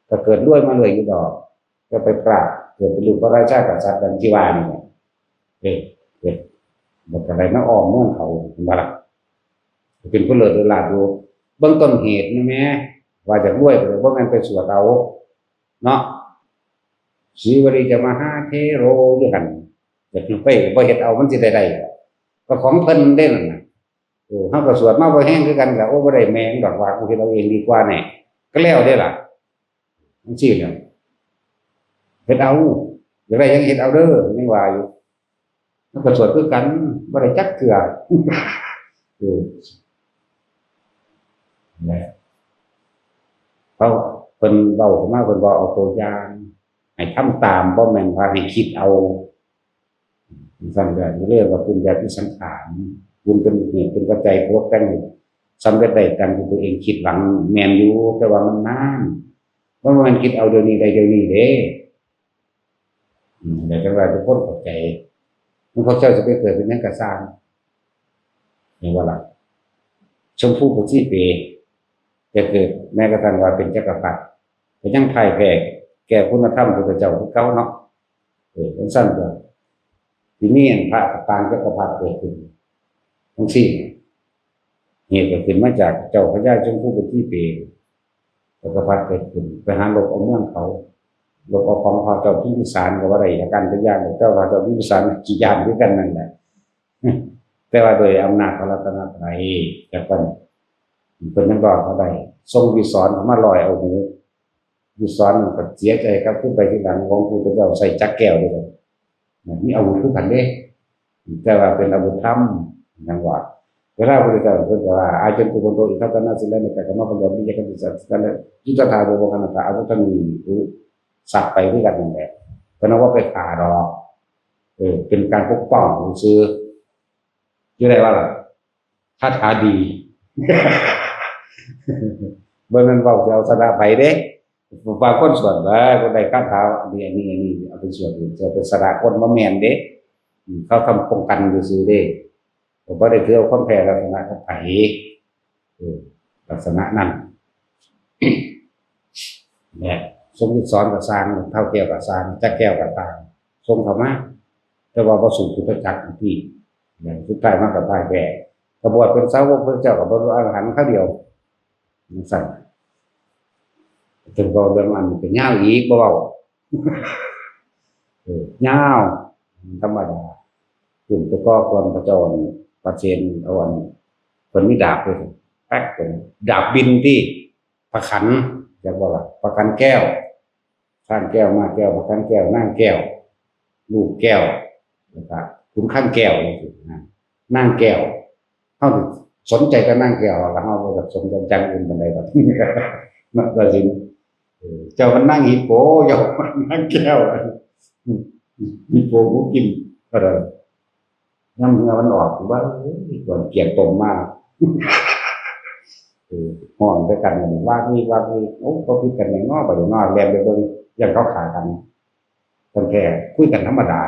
ก็เกิดด้วยมาเลยอยู่ดอกก็ไปปราบเกิดเป็นลูกพระราชากษัตริย์ดังที่ว่านี่เกิดบ่อะไรมาอ้อมเมืองเขาบ่ล่ะเป็นผู้เลิศลาภอยู่เบื้องต้นเหตุนี่แม่ว่าจะรวยก็บ่แม่นไปสวดเอาเนาะสีวรีจะมหาเทโรอยู่หั่น จะไปบ่เฮ็ดเอามันสิได้ก็ของเพิ่นได้นั่นน่ะเฮาก็สวดมาบ่แห้งคือกันก็โอ้บ่ได้แม่งดอกว่ากูเฮ็ดเอาเองดีกว่าแน่ก็แล้วได้ล่ะจังซี่แหละเฮ็ดเอาอยากได้ยังเฮ็ดเอาเด้อยังว่าอยู่มันก็สวดคือกันบ่ได้จักเทื่อเออแหละเขาเพิ่นเว้ามาเพิ่นบ่เอาตัวอย่างให้ทำตามบ่แม่นว่าให้คิดเอาสั่นก็เรียกว่าปุญญาพิสังขารบุญเป็นเหตุเป็นปัจจัยพวกกันสำเร็จได้ตามที่ตัวเองคิดหวังแม่นอยู่แต่ว่ามันนานบ่แม่นคิดเอาเดี๋ยวนี้ได้เดี๋ยวนี้เด้แต่จังว่าทุกคนเข้าใจมันเขาเจ้าจะไปเกิดเป็นหยังก็สร้างเห็นว่าล่ะชมพู่ผู้ที่เปจะเกิดแม้กระทั่งว่าเป็นจักรพรรดิก็ยังพ่ายแพ้แก่คุณธรรมพุทธเจ้าคือเก่าเนาะเป็นสั้นก็ทีนี้พระปางจักรพรรดิเกิดขึ้นทั้งสิ้นเหตุเกิดขึ้นมาจากเจ้าพระยาชมพู่ผู้ที่เปจักรพรรดิเกิดขึ้นไปหาลบเอาเมืองเขาลบเอาของพระเจ้าพิมพิสารกับอะไรอาการเป็นญาติเจ้าพระเจ้าพิมพิสารกี่ญาติด้วยกันนั่นแหละแต่ว่าโดยอำนาจพระรัตนตรัยจากนั้นเป็นนักรอดเขาได้ทรงวิสรมาลอยเอาหูวิสรก็เสียใจครับขึ้นไปที่หลังของพระเจ้าใส่จักแก้วด้วยนี่อาวุธทุกขันเด้แต่ว่าเป็นอาวุธธรรมนังว่าเวลาพระเจ้าเพิ่นว่าอาจารย์ตุบนโตอิทัตนาสิเลนแต่กรรมปัญญาวิจัยกันศึกษากันยุทธาโดโวคณตาอาวุธมีรู้สัตว์ไปด้วยกันนั่นแหละเพราะนั้นว่าไปขาดอกเป็นการปกป้องซื้อชื่ออะไรว่าล่ะคาถาดีเบิ่งมันเว้าสิเอาชนะไปเด้บางคนสวดว่าคนใดคาถาอันนี้เอาไปสวดจะเป็นสระคนบ่แม่นเด้เขาทำป้องกันซื่อๆเด้บ่ได้ถือเอาความแพ้ลักษณะกับไผลักษณะนั้นเนี่ยทรงสอนกับสร้างเท่าแก้วกับสร้างจักแก้วกับสร้างทรงเข้ามาแต่ว่าบ่สู่พุทธจักรที่อย่างสุดท้ายมากับพ่ายแพ้กบฏเป็นสาวกพระเจ้ากับบรรลุอรหันต์ข้าเดียวสั่นจนก็เรื่องอันเป็นยาวอีกบ่เว้ายาวธรรมดากลุ่มตะก้อควรพระเจ้าประเชนเอาอันคนมีดาบเลยแป๊กเป็นดาบบินที่ประขันอยากบอกว่าประขันแก้วข้างแก้วมาแก้วประขันแก้วนั่งแก้วลูกแก้วนะครับขุนข้างแก้วเลยสินั่งแก้วเขาสนใจก็นั่งแก้วแล้วเขาก็สนใจจังอื่นเป็นไรแบบนั่นก็สิเจ้ามันนั่งฮิปโปเจ้ามันนั่งแก้วฮิปโปกูกินอะไรน้ำเงามันออกว่าก่อนเกี่ยงตมมากห่อนด้วยกันว่านี่โอ้ก็คุยกันอย่างง้อไปอย่างง้อแรงไปเลยยังเขาขากันตั้งแต่คุยกันธรรมดา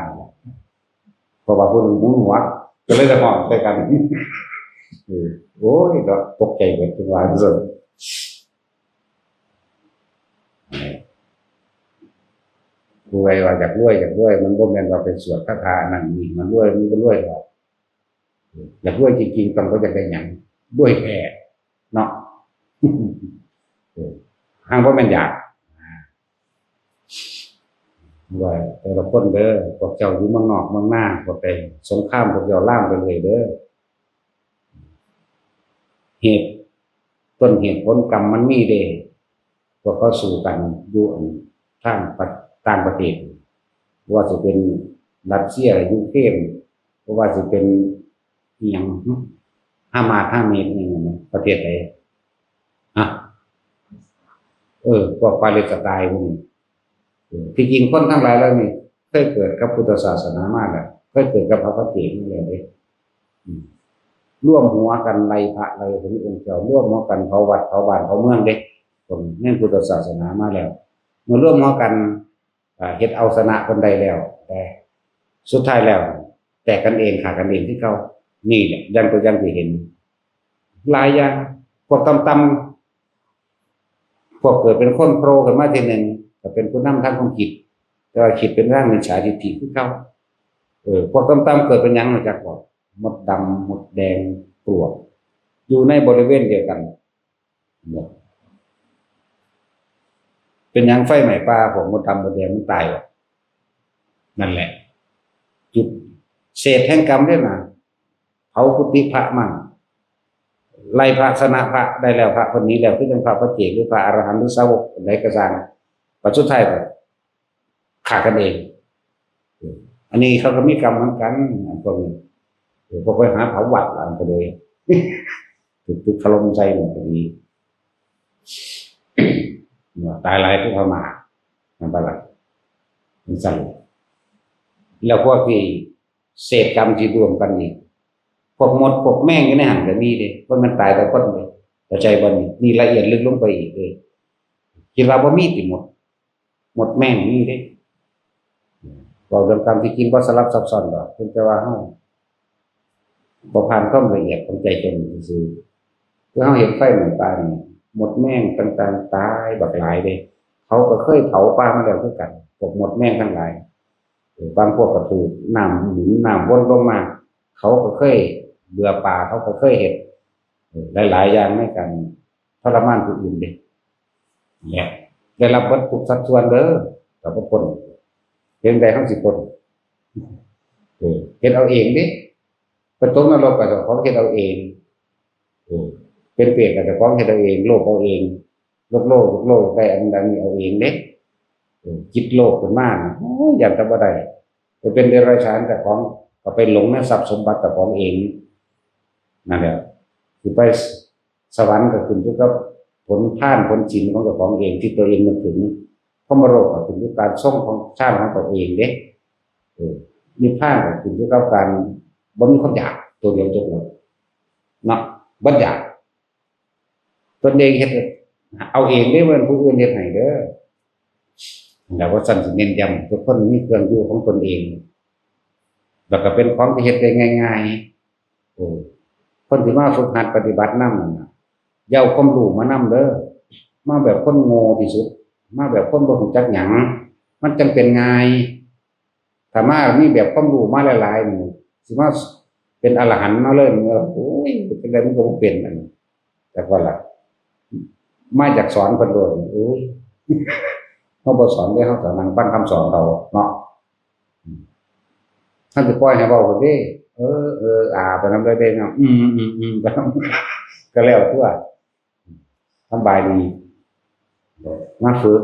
เพราะว่าคนหูหนวกก็เลยจะห่อนด้วยกันโอ้ยก็ตกใจไปทุกวันเลยรวยว่าอยากรวยมันบ่แม่นว่าเป็นสวดคาถานั่นนี่มันรวยมันก็รวยหรอกอยากรวยจริงๆต้องก็จะได้หยังรวยแท้เนาะห้างบ่แม่นอยากรวยแต่ละคนเด้อพวกเจ้าอยู่เมืองนอกเมืองหน้าพวกไปสงครามพวกเจ้าล่ามไปเลยเด้อเหตุต้นเหตุผลกรรมมันมีเด้พวกเขาสู่กันอยู่ทางต่างประเทศว่าจะเป็นรัสเซียยูเครนเพราะว่าจะเป็นอย่าง5 เมตรนี่นะประเทศไหนพวกปาเลสไตน์พวกนี้ที่จริงคนทั้งหลายแล้วนี่เคยเกิดกับพุทธศาสนามาแล้วเคยเกิดกับพระพุทธเจ้านี่เลยร่วมหัวกันไล่พระไล่พระองค์เจ้าร่วมหัวกันเผาวัดเผาบ้านเผาเมืองเด็กตรงนี้พุทธศาสนามาแล้วเมื่อร่วมหัวกันเฮ็ดเอาชนะคนใดแล้วแต่สุดท้ายแล้วแต่กันเองขากันเองที่เขานี่แหละยังตัวยังที่เห็นหลายอย่างพวกต่ำๆพวกเกิดเป็นคนโปรกันมาทีนึงก็เป็นผู้นำทางความคิดแต่ว่าคิดเป็นร่างในฉาทิฏฐิที่เขาพวกต่ำๆเกิดเป็นยังมาจากพวกมดดำมดแดงปลวกอยู่ในบริเวณเดียวกันเป็นยังไฟไหม้ป่าผมมดดำมดแดงมันตายนั่นแหละ จุดเศษแห่งกรรมด้วยนะเผากุฏิพระมั่งไล่พระสนะพระได้แล้วพระคนนี้แล้วคือจังพระพระเจกหรือพระอรหันต์หรือสาวกใดก็ตามปัจจุบันขาดกันเองอันนี้เขาก็มีกรรมเหมือนกันพวกนี้พวกไปหาเผาวัดอะไรก็เลยถูกถล่มใจหมดพอดีตายหลายผู้พม่านั่นเป็นไรมันสั่นแล้วพวกที่เศษกรรมที่รวมกันนี่พวกมดพวกแม่งก็ในหันก็มีเลยเพราะมันตายแต่คนเลยแต่ใจบนนี่ละเอียดลึกลงไปอีกเลยคิดว่าบ่มีติหมดแม่งนี่เด้บอกเรื่องกรรมที่จริงบ่สลับซับซ้อนดอกเพิ่นแต่ว่าเฮาบ่ผ่านความละเอียดของใจจนซื่อคือเฮาเห็นไฟเหมือนตายนี่หมดแม่งต่างๆตายบักหลายเด้เขาก็เคยเผาป่ามาแล้วคือกันพวกหมดแม่งทั้งหลายบางพวกก็ถูกน้ำหนุนน้ำวนลงมาเขาก็เคยเบื่อป่าเขาก็เคยเห็นหลายๆอย่างในการทรมานผู้อื่นเด้เนี่ยได้รับวัตถุสัดส่วนเด้อกับบุคคลเห็นได้ทั้ง10 คนเฮ็ดเอาเองดิไปตกนรกก็เจ้าของเฮ็ดเอาเองเป็นเปรตก็เจ้าของเฮ็ดเอาเองโลภเอาเองโลกได้อันนั้นเอาเองเด้คิดโลภขึ้นมาโอ้ยอยากจะบ่ได้ไปเป็นเดรัจฉานแต่ของก็ไปหลงในทรัพย์สมบัติแต่ของเองนั่นแหละคือไปสวรรค์ก็ขึ้นอยู่กับผลทานผลศีลของเจ้าของเองที่ตัวเองนึกถึงพรหมโลกก็ขึ้นอยู่กับการทรงของชาติของตัวเองเด้นิพพานก็ขึ้นอยู่กับการบ่มีความอยากตัวเดียวจบแล้วเนาะบ่อยากตนเองเฮ็ดเอาเองเด้บ่ผู้อื่นเฮ็ดให้เด้อแล้วว่าสั่นสิเน้นย้ำทุกคนมีเครื่องอยู่ของตนเองแล้วก็เป็นของที่เฮ็ดได้ง่ายๆคนที่มาฝึกหัดปฏิบัตินำน่ะอย่าเอาความรู้มานำเด้อมาแบบคนโง่ที่สุดมาแบบคนบ่รู้จักหยังมันจำเป็นง่ายถ้ามามีแบบความรู้มาหลายๆนี่สิมาเป็นอรหันต์มาเลยโอ้ยเป็นอะไรมันก็บ่เป็นอันแต่ว่าล่ะมาจากสอนเพิ่นโดนโอ้ยเฮาบ่สอนได้เฮาก็นั่งฟังคำสอนเราเนาะท่านสิปล่อยให้เว้าพุ่นเด้ไปนำได้เนาะไปนำก็แล้วตัวสบายดีมาฝึก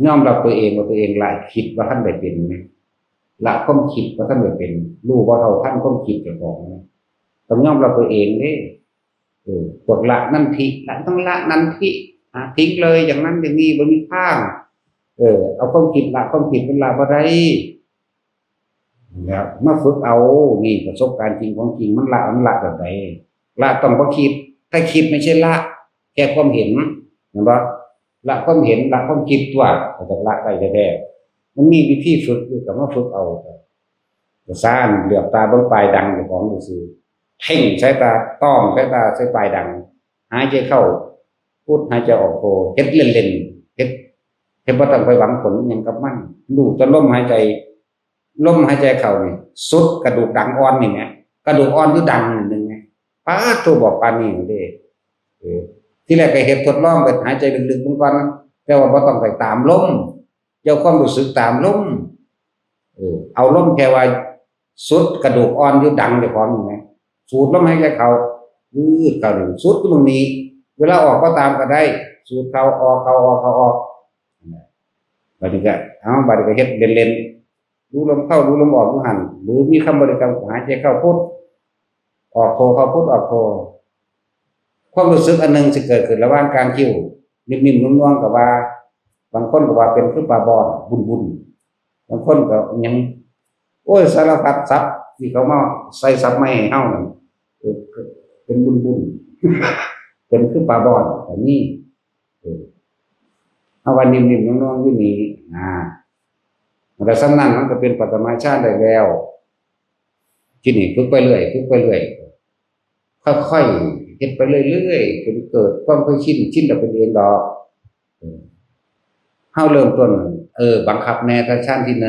ยอมรับตัวเองว่าตัวเองละคิดว่าท่านได้เป็นมั้ยละความคิดว่าท่านได้เป็นรู้ว่าเท่าท่านความคิดเจ้าของนะต้องยอมรับตัวเองเด้พวกละนันทิละต้องละนันทิทิ้งเลยอย่างนั้นอย่างนี้บ่มีทางเอาความคิดละความคิดเป็นละบ่ได้แล้วมาฝึกเอานี่ประสบการณ์จริงของจริงมันละแบบไหนละต้องบ่คิดถ้าคิดไม่ใช่ละแค่ความเห็นเห็นบ่ละความเห็นละความคิดตัวก็จะละได้แท้ๆมันมีวิธีฝึกอยู่ก็มาฝึกเอาก็ซ่านเหลือบตาเบิ่งปลายดังเจ้าของซื่อเพ่งสายตาต้องสายตาใส่ปลายดังหายใจเข้าพูดหายใจออกโทเฮ็ดเล่นๆเฮ็ดบ่ต้องไปหวังผลหยังกับมันรู้แต่ลมหายใจเข้านี่สุดกระดูกดังอ่อนนี่แหละกระดูกอ่อนอยู่ดังนึงไงป๊าดตัวบอกปานนี้เด้ที่แรกก็เฮ็ดทดลองไปหายใจลึกๆเบิ่งก่อนแต่ว่าบ่ต้องไปตามลมเจ้าความรู้สึกตามลมเอาลมแค่ว่าสุดกระดูกอ่อนอยู่ดังเจ้าของนี่แหละสูดลมหายใจเข้าเข้านี่สุดตรงนี้เวลาออกก็ตามก็ได้สูดเข้าออกเข้าออกเข้าออกบัดนี้ก็เฮ็ดเล่นๆรู้ลมเข้ารู้ลมออกรู้หันหรือมีคำบริกรรมหายใจเข้าพุทออกโทเข้าพุทออกโทความรู้สึกอันนึงสิเกิดขึ้นระหว่างกลางคิ้วนิ่มๆนุ่มๆก็ว่าบางคนก็ว่าเป็นคือปลาบอนบุญบางคนก็ยังโอ้ยสารพัดศัพท์ที่เขามาใส่ศัพท์ไม่ให้เฮานั่นเป็นบุญเป็นคือปลาบอนแต่นี่เอาว่านิ่มๆนุ่มๆอยู่นี่แต่สำนั้นมันก็เป็นปฐมฌานได้แล้วที่นี่ฝึกไปเรื่อยค่อยๆเฮ็ดไปเรื่อยๆจนเกิดความเคยชินแล้วเป็นเองดอกเฮาเริ่มต้นบังคับแน่ถ้าชั้นที่1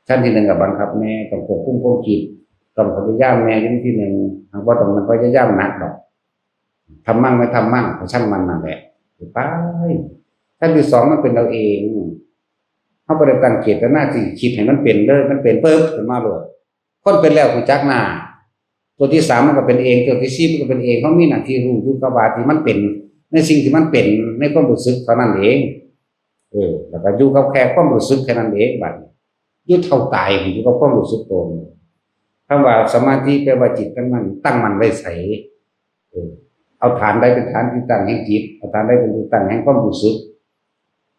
ชั้นที่1ก็บังคับแน่ต้องควบคุมความคิดต้องพยายามแน่อย่างที่1หากว่าต้องมันพยายามหนักดอกทำมั่งไม่ทำมั่งก็ช่างมันนั่นแหละไปชั้นที่2มันเป็นเราเอง เขาบ่ได้ตั้งเจตนาที่คิดให้มันเป็นเลยมันเป็นปึ๊บขึ้นมาเลยคนเป็นแล้วรู้จักหน้าตัวที่3มันก็เป็นเองตัวที่4มันก็เป็นเองเขามีหน้าที่รู้อยู่กับว่าที่มันเป็นในสิ่งที่มันเป็นในความรู้สึกเท่านั้นเองแล้วก็อยู่กับแค่ความรู้สึกแค่นั้นเองบัดอยู่เท่าตายอยู่กับความรู้สึกตนคำว่าสมาธิแปลว่าจิตตั้งมันไว้ใสเอาฐานใดเป็นฐานที่ตั้งแห่งจิตเอาฐานใดเป็นที่ตั้งแห่งความรู้สึก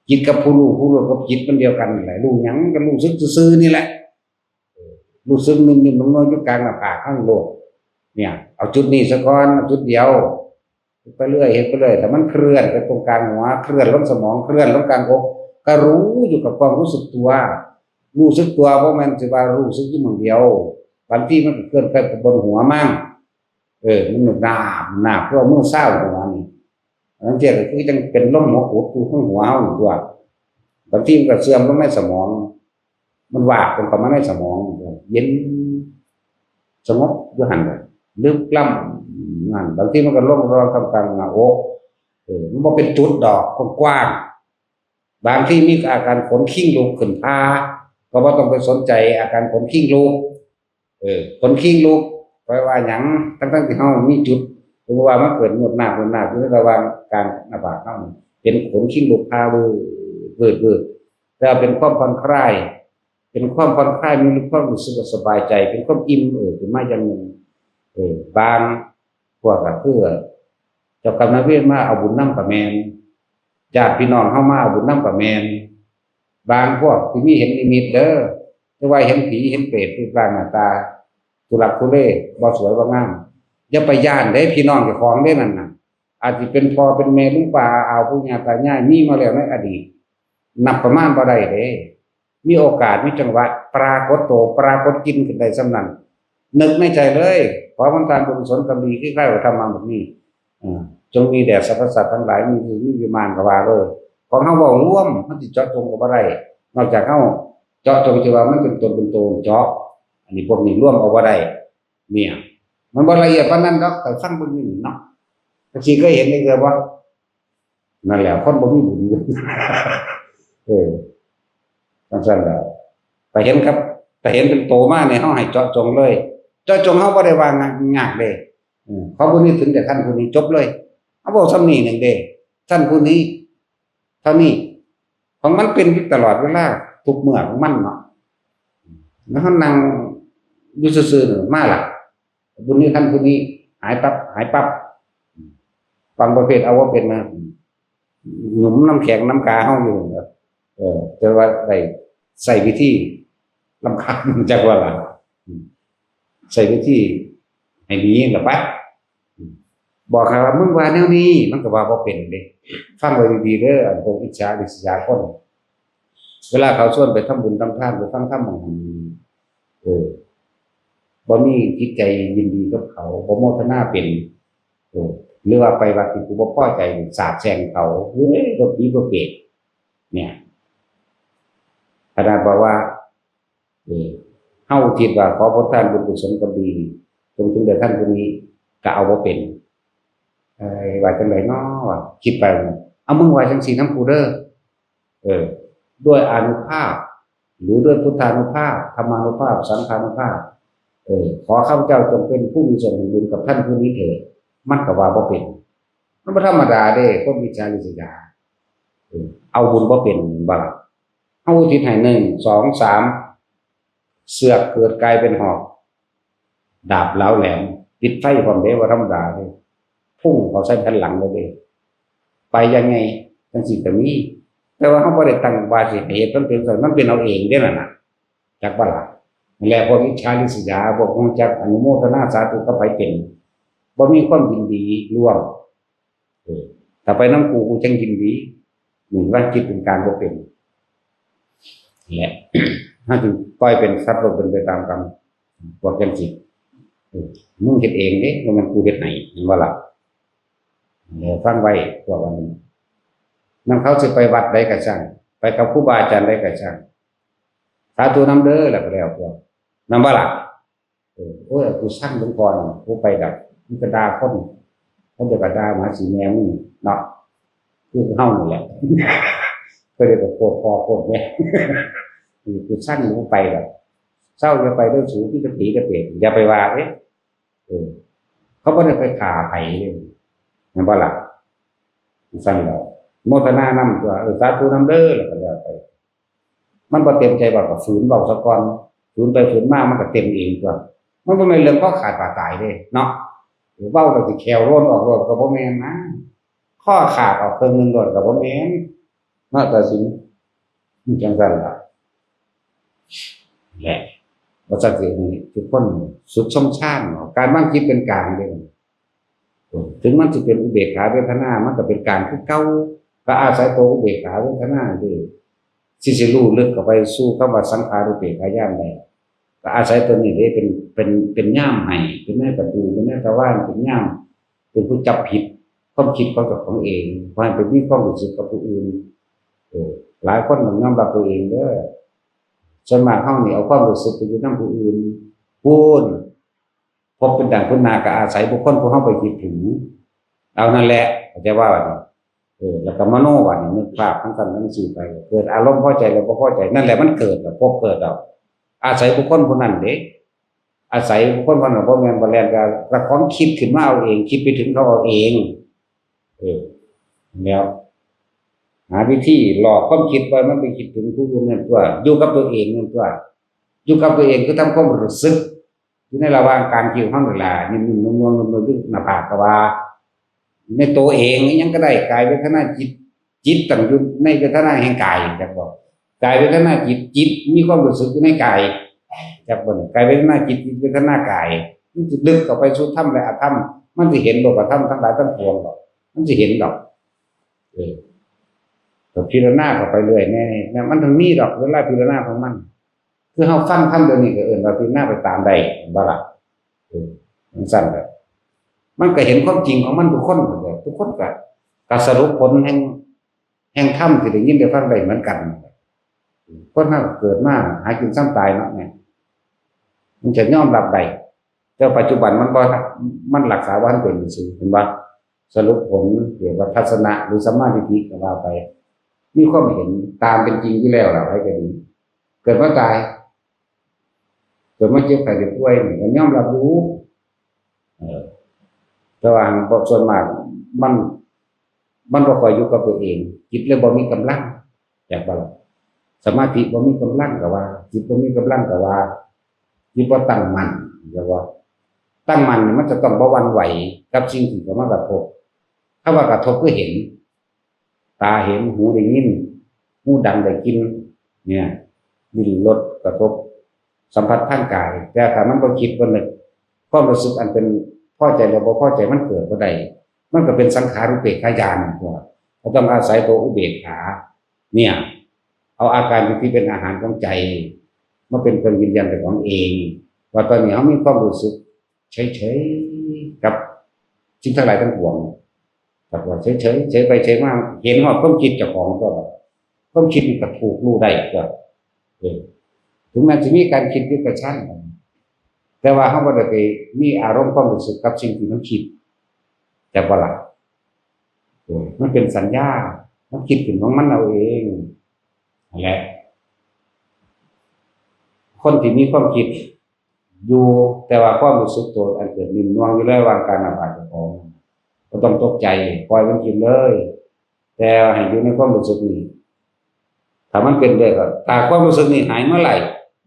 จิตกับผู้รู้กับจิตมันเดียวกันแหละรู้หยังก็รู้สึกซื่อๆนี่แหละรู้สึกนิ่มๆน้อยๆอยู่กลางหน้าผากข้างโลกเนี่ยเอาจุดนี้ซะก่อนจุดเดียวไปเรื่อยเห็นไปเรื่อยแต่มันเคลื่อนไปตรงกลางหัวเคลื่อนลงสมองเคลื่อนลงกลางอกก็รู้อยู่กับความรู้สึกตัวเพราะมันสิว่ารู้สึกอยู่มื้อเดียวบางทีมันเคลื่อนไปบนหัวมั่งมันหนุหนาเพื่อมือเศร้าหัวนี่บางทีก็คือจังเป็นลมหัวอุดอยู่ข้างหัวเฮาตัวบางทีมันก็เสื่อมลงในสมองมันวาบลงเข้ามาในสมองเย็นสงบอยู่หั่นน่ะลึกล้ำนั่นบางทีมันก็ลงรองกลางหน้าอกมันบ่เป็นจุดดอกกว้างบางที่มีอาการขนขิ้งลุกขึ้นพาก็บ่ต้องไปสนใจอาการขนขิ้งลุกขนขิ้งลุกแปลว่าหยังทั้งที่เฮามีจุดสมมุติว่ามันเกิดหนวดหน้าอยู่ในระหว่างกลางหน้าผากเฮาเป็นขนขิ้งลุกพาเบิดแล้วเป็นความผ่อนคลายมีความรู้สึกสบายใจเป็นความอิ่มเป็นมาอย่างนึงบางพวกก็คือเจ้ากรรมนายเวรมาเอาบุญนำกับแม่นญาติพี่น้องเฮามาเอาบุญนำกับแม่นบางพวกที่มีเห็นนิมิตแต่ว่าเห็นผีเห็นเปรตรูปร่างหน้าตาทุลักทุเลบ่สวยบ่งามอย่าไปย่านเด้พี่น้องเจ้าของเด้นั่นน่ะอาจสิเป็นพ่อเป็นแม่ลุงป้าอาปู่ย่าตายายมีมาแล้วในอดีตนับประมาณบ่ได้เด้มีโอกาสมีจังหวะปรากฏกินขึ้นได้ส่ำนั้นนึกในใจเลยขอมันทานบุญกุศลกรรมดีที่ใครทำมาแบบนี้จงมีแด่สรรพสัตว์ทั้งหลายมีวิมานก็ว่าเลยของเฮาเว้ารวมมันสิเจาะจงก็บ่ได้นอกจากเฮาเจาะจงที่ว่ามันเป็นตนเจาะอันนี้พวกนี้รวมเอาบ่ได้เนี่ยมันบ่ละเอียดปานนั้นดอกแต่ฟังเบิ่งนี่เนาะบางทีก็เห็นได้คือว่านั่นแหละคนบ่มีบุญจังซั่นแหละแต่เห็นเป็นโตมาเนี่ยเฮาให้เจาะจงเลยเจาะจงเฮาบ่ได้ว่างากเด้เขาผู้นี้ถึงแต่ท่านผู้นี้จบเลยเอาบอกซ้ำนี่หนึ่งเด้ท่านผู้นี้เท่านี้ของมันเป็นตลอดเวลาทุกเมื่อของมันเนาะแล้วเขานั่งอยู่ซื่อๆมาล่ะบุญนี้ท่านผู้นี้หายปั๊บฟังประเภทเอาว่าเป็นมาหนุมน้ำแข็งน้ำกาเฮาอยู่แต่ว่าได้ใส่วิธีรำคาญจักว่าล่ะใส่วิธีให้หนีล่ะปะบอกว่ามึงว่าแนวนี้มันก็ว่าบ่เป็นเด้ฟังไว้ดีๆเด้ออันพวกอิจฉาริษยาคนเวลาเขาชวนไปทำบุญทำทานไปฟังธรรมบ่มีจิตใจยินดีกับเขาบ่โมทนาเป็นหรือว่าไปวัดที่กูบ่พอใจสาบแช่งเขาบ่ผีบ่เปรตเนี่ยขนาดบอกว่าเฮาคิดว่าขอผลทานบุญกุศลก็ดีจงถึงแด่ท่านผู้นี้ก็เอาบ่เป็นว่าจังได๋น้อคิดไปเอามึงว่าจังซี่นำกูเด้อด้วยอานุภาพหรือด้วยพุทธานุภาพธรรมานุภาพสังฆานุภาพขอข้าพเจ้าจงเป็นผู้มีส่วนแห่งบุญกับท่านผู้นี้เถิดมันก็ว่าบ่เป็นมันบ่ธรรมดาเด้คนวิจารณ์ริษยาเอาบุญบ่เป็นบ่ล่ะเฮาอุทิศให้1 2 3เสือกเกิดกลายเป็นหอกดาบเหลาแหลมติดไฟพร้อมเด้ว่าธรรมดาเด้พุ่งเขาใส่แผ่นหลังเลยเด้ไปยังไงจังสิก็มีแต่ว่าเฮาบ่ได้ตั้งว่าสิเหตุมันเป็นมันเป็นเอาเองเด้นั่นน่ะจักบ่ล่ะนั่นแหละพวกอิจฉาริษยาพวกฮู้จักอนุโมทนาสาธุกับไผเป็นบ่มีความยินดีร่วมถ้าไปนำกูจังยินดีนี่ว่าจิตเป็นการบ่เป็นแหละถ้าจึงปล่อยเป็นสัตว์โลกเป็นไปตามกรรมพวกจังสิมึงเฮ็ดเองเด้บ่แม่นกูเฮ็ดให้เห็นบ่ล่ะแล้วฟังไว้พวกอันนี้นำเขาสิไปวัดใดก็ช่างไปกับครูบาอาจารย์ใดก็ช่างสาธุนำเด้อแล้วก็แล้วพวกนำบ่ล่ะโอ้ยกูสั่งเบิ่งก่อนกูไปดักมึงก็ด่าคนเขาจะก็ด่าหมาสิแมวมึงเนาะคือเฮานี่แหละไป ก็เลยโกรธพ่อโกรธแม่คือสั้นมันไปแบบเศร้าจะไปเรื่องสูงที่กระถีกระเปดอย่าไปว่าเขาไม่ได้ไปขาไผ่เลยนั่นบ่ล่ะสั้นเราโมทนานำตัวสาธุนำเด้อแล้วก็แล้วไปมันบ่เต็มใจบอกกับฝืนบอกสะก่อนฝืนไปฝืนมามันก็เต็มเองตัวมันบ่แม่นเรื่องก็ขาดบาดตายเด้เนาะหรือเว้าก็สิแขวโร่นออกรถก็บ่แม่นนะข้อขาดออกเครื่องนึงรถก็บ่แม่นเนาะแต่สิจังซั่นล่ะแหละว่าจังซี่ทุกคนสุดช่องชาติการวางจิตเป็นกลางเด้ถึงมันจะเป็นอุเบกขาเวทนามันก็เป็นกลางคือเก่าก็อาศัยตัวอุเบกขาเวทนานี่สิรู้ลึกเข้าไปสู่คำว่าสังขารุปเบกขาญาณได้ก็อาศัยตัวนี้ได้เป็นย่ามให้เป็นแม่ประตูเป็นแม่ตะวันเป็นย่ามเป็นผู้จับผิดความคิดของตัวของเองเพราะเป็นมีความรู้สึกกับผู้อื่นหลายคนมันยอมรับตัวเองเด้อส่วนมากเฮานี่เอาความรู้สึกไปอยู่นำผู้อื่นพูดพบเป็นดังพุทนาก็อาศัยบุคคลผู้เฮาไปคิดถึงเอานั่นแหละเข้าใจว่าแล้วก็มโนว่านี่นึกภาพทั้งกันทั้งสี่ไปเกิดอารมณ์พอใจแล้วบ่พอใจนั่นแหละมันเกิดแล้วพบเกิดแล้วอาศัยบุคคลผู้นั้นเด้อาศัยบุคคลผู้นั้นบ่แม่นบ่แล่นก็ประคองคิดขึ้นมาเอาเองคิดไปถึงเขาเอาเองแล้วหาวิธีหลอกความคิดไว้มันไปคิดถึงผู้อื่นนั่นตัวอยู่กับตัวเองนั่นตัวอยู่กับตัวเองคือทำความรู้สึกอยู่ในระหว่างการคิวเฮานั่นล่ะนิ่มๆนุ่มๆนุ่มๆดึงหน้าผากก็ว่าในตัวเองยังก็ได้กายเวทนาจิตตั้งอยู่ในเวทนาแห่งกายจักบอกกายเวทนาจิตมีความรู้สึกอยู่ในกายจักบ่กายเวทนาจิตเวทนากายมันสิลึกเข้าไปสู่ธรรมและอธรรมมันสิเห็นโลกธรรมทั้งหลายทั้งปวงดอกมันสิเห็นดอกก็พิจารณาเข้าไปเรื่อยแน่มันต้องมีดอกเวลาพิจารณาของมันคือเฮาฟังธรรมเดี๋ยวนี้ก็ว่าพิจารณาไปตามใดบ่ล่ะมันสั้นแบบมันก็เห็นความจริงของมันทุกคนทุกคนก็สรุปผลแห่งธรรมที่ได้ยินได้ฟังได้เหมือนกันคนเฮาเกิดมาหากินซ้ำตายเนาะเนี่ยมันจะยอมรับได้แต่ปัจจุบันมันรักษาวันเป็นซื่อเห็นบ่สรุปผลเกี่ยวกับทัศนะหรือสัมมาทิฏฐิก็ว่าไปมีความเห็นตามเป็นจริงที่แล้วล่ะให้ก็ดีเกิดมาตายเกิดมาเจ็บไข้ได้ป่วยนี่ก็ยอมรับรู้แต่ว่าส่วนมากมันบ่ค่อยอยู่กับตัวเองจิตเลยบ่มีกำลังอยากบ่ล่ะสมาธิบ่มีกำลังก็ว่าจิตบ่มีกำลังก็ว่าจิตบ่ตั้งมั่นก็ว่าตั้งมั่นนี่มันจะต้องบ่หวั่นไหวกับสิ่งที่เข้ามากระทบถ้าว่ากระทบคือเห็นตาเห็นหูได้ยินหูดังได้กลิ่นเนี่ยลิ้นรสกระทบสัมผัสทางกายแต่ถ้ามันบ่คิดบ่นึกความรู้สึกอันเป็นพอใจหรือบ่พอใจมันเกิดบ่ได้มันก็เป็นสังขารุปเบกขาญาณตัวเราต้องอาศัยตัวอุเบกขาเนี่ยเอาอาการที่เป็นอาหารของใจมาเป็นเครื่องยืนยันของเองว่าตอนนี้เฮามีความรู้สึกเฉยๆกับสิ่งทั้งหลายทั้งปวงแต่ว่าเฉยๆเฉยไปเฉยมาเห็นว่าความคิดเจ้าของก็ความคิดมันก็ถูกรู้ได้ก็ถึงแม้จะมีการคิดอยู่กับชั้นแต่ว่าเฮาบ่ได้ไปมีอารมณ์ความรู้สึกกับสิ่งที่มันคิดแต่บ่ล่ะมันเป็นสัญญามันคิดถึงของมันเอาเองนั่นแหละคนที่มีความคิดอยู่แต่ว่าความรู้สึกตัวอันเกิดนิ่มนวลอยู่ระหว่างการระบายของก็ต้องตกใจปล่อยมันคิดเลยแต่ให้อยู่ในความรู้สึกนี้ถ้ามันเป็นได้ก็ถ้าความรู้สึกนี้หายเมื่อไหร่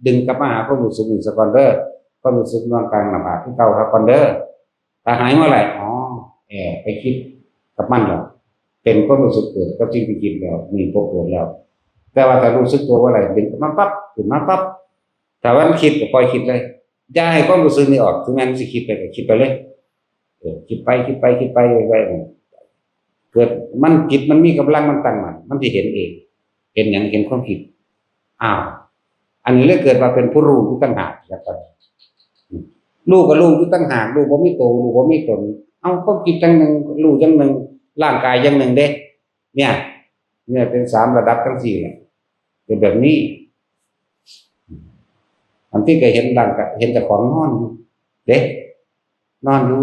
ดึงกลับมาหาความรู้สึกนี้ซะก่อนเด้อความรู้สึกนวลกลางระบายที่เก่าครับก่อนเด้อถ้าหายเมื่อไหร่ไปคิดกับมันแล้วเป็นความรู้สึกเกิดกับสิ่งที่คิดแล้วมีพบเกิดแล้วแต่ว่าถ้ารู้สึกตัวว่าอะไรดึงมันปั๊บขึ้นมาปั๊บแต่ว่ามันคิดก็ปล่อยคิดเลยอย่าให้ความรู้สึกนี้ออกถึงแม้มันสิคิดไปก็คิดไปเลยคิดไปไปเกิดมันจิตมันมีกำลังมันตั้งมันสิเห็นเองเห็นหยังเห็นความคิดอันนี้เลยเกิดมาเป็นผู้รู้อยู่ต่างหากครับรู้ก็รู้อยู่ต่างหากรู้บ่มีตัวรู้บ่มีตนเอาความคิดจังหนึ่งรู้จังหนึ่งร่างกายจังหนึ่งเด้เนี่ยเป็น3ระดับทั้ง4เนี่ยเป็นแบบนี้อันที่ก็เห็นร่างกายเห็นแต่ของนอนอยู่เด้นอนอยู่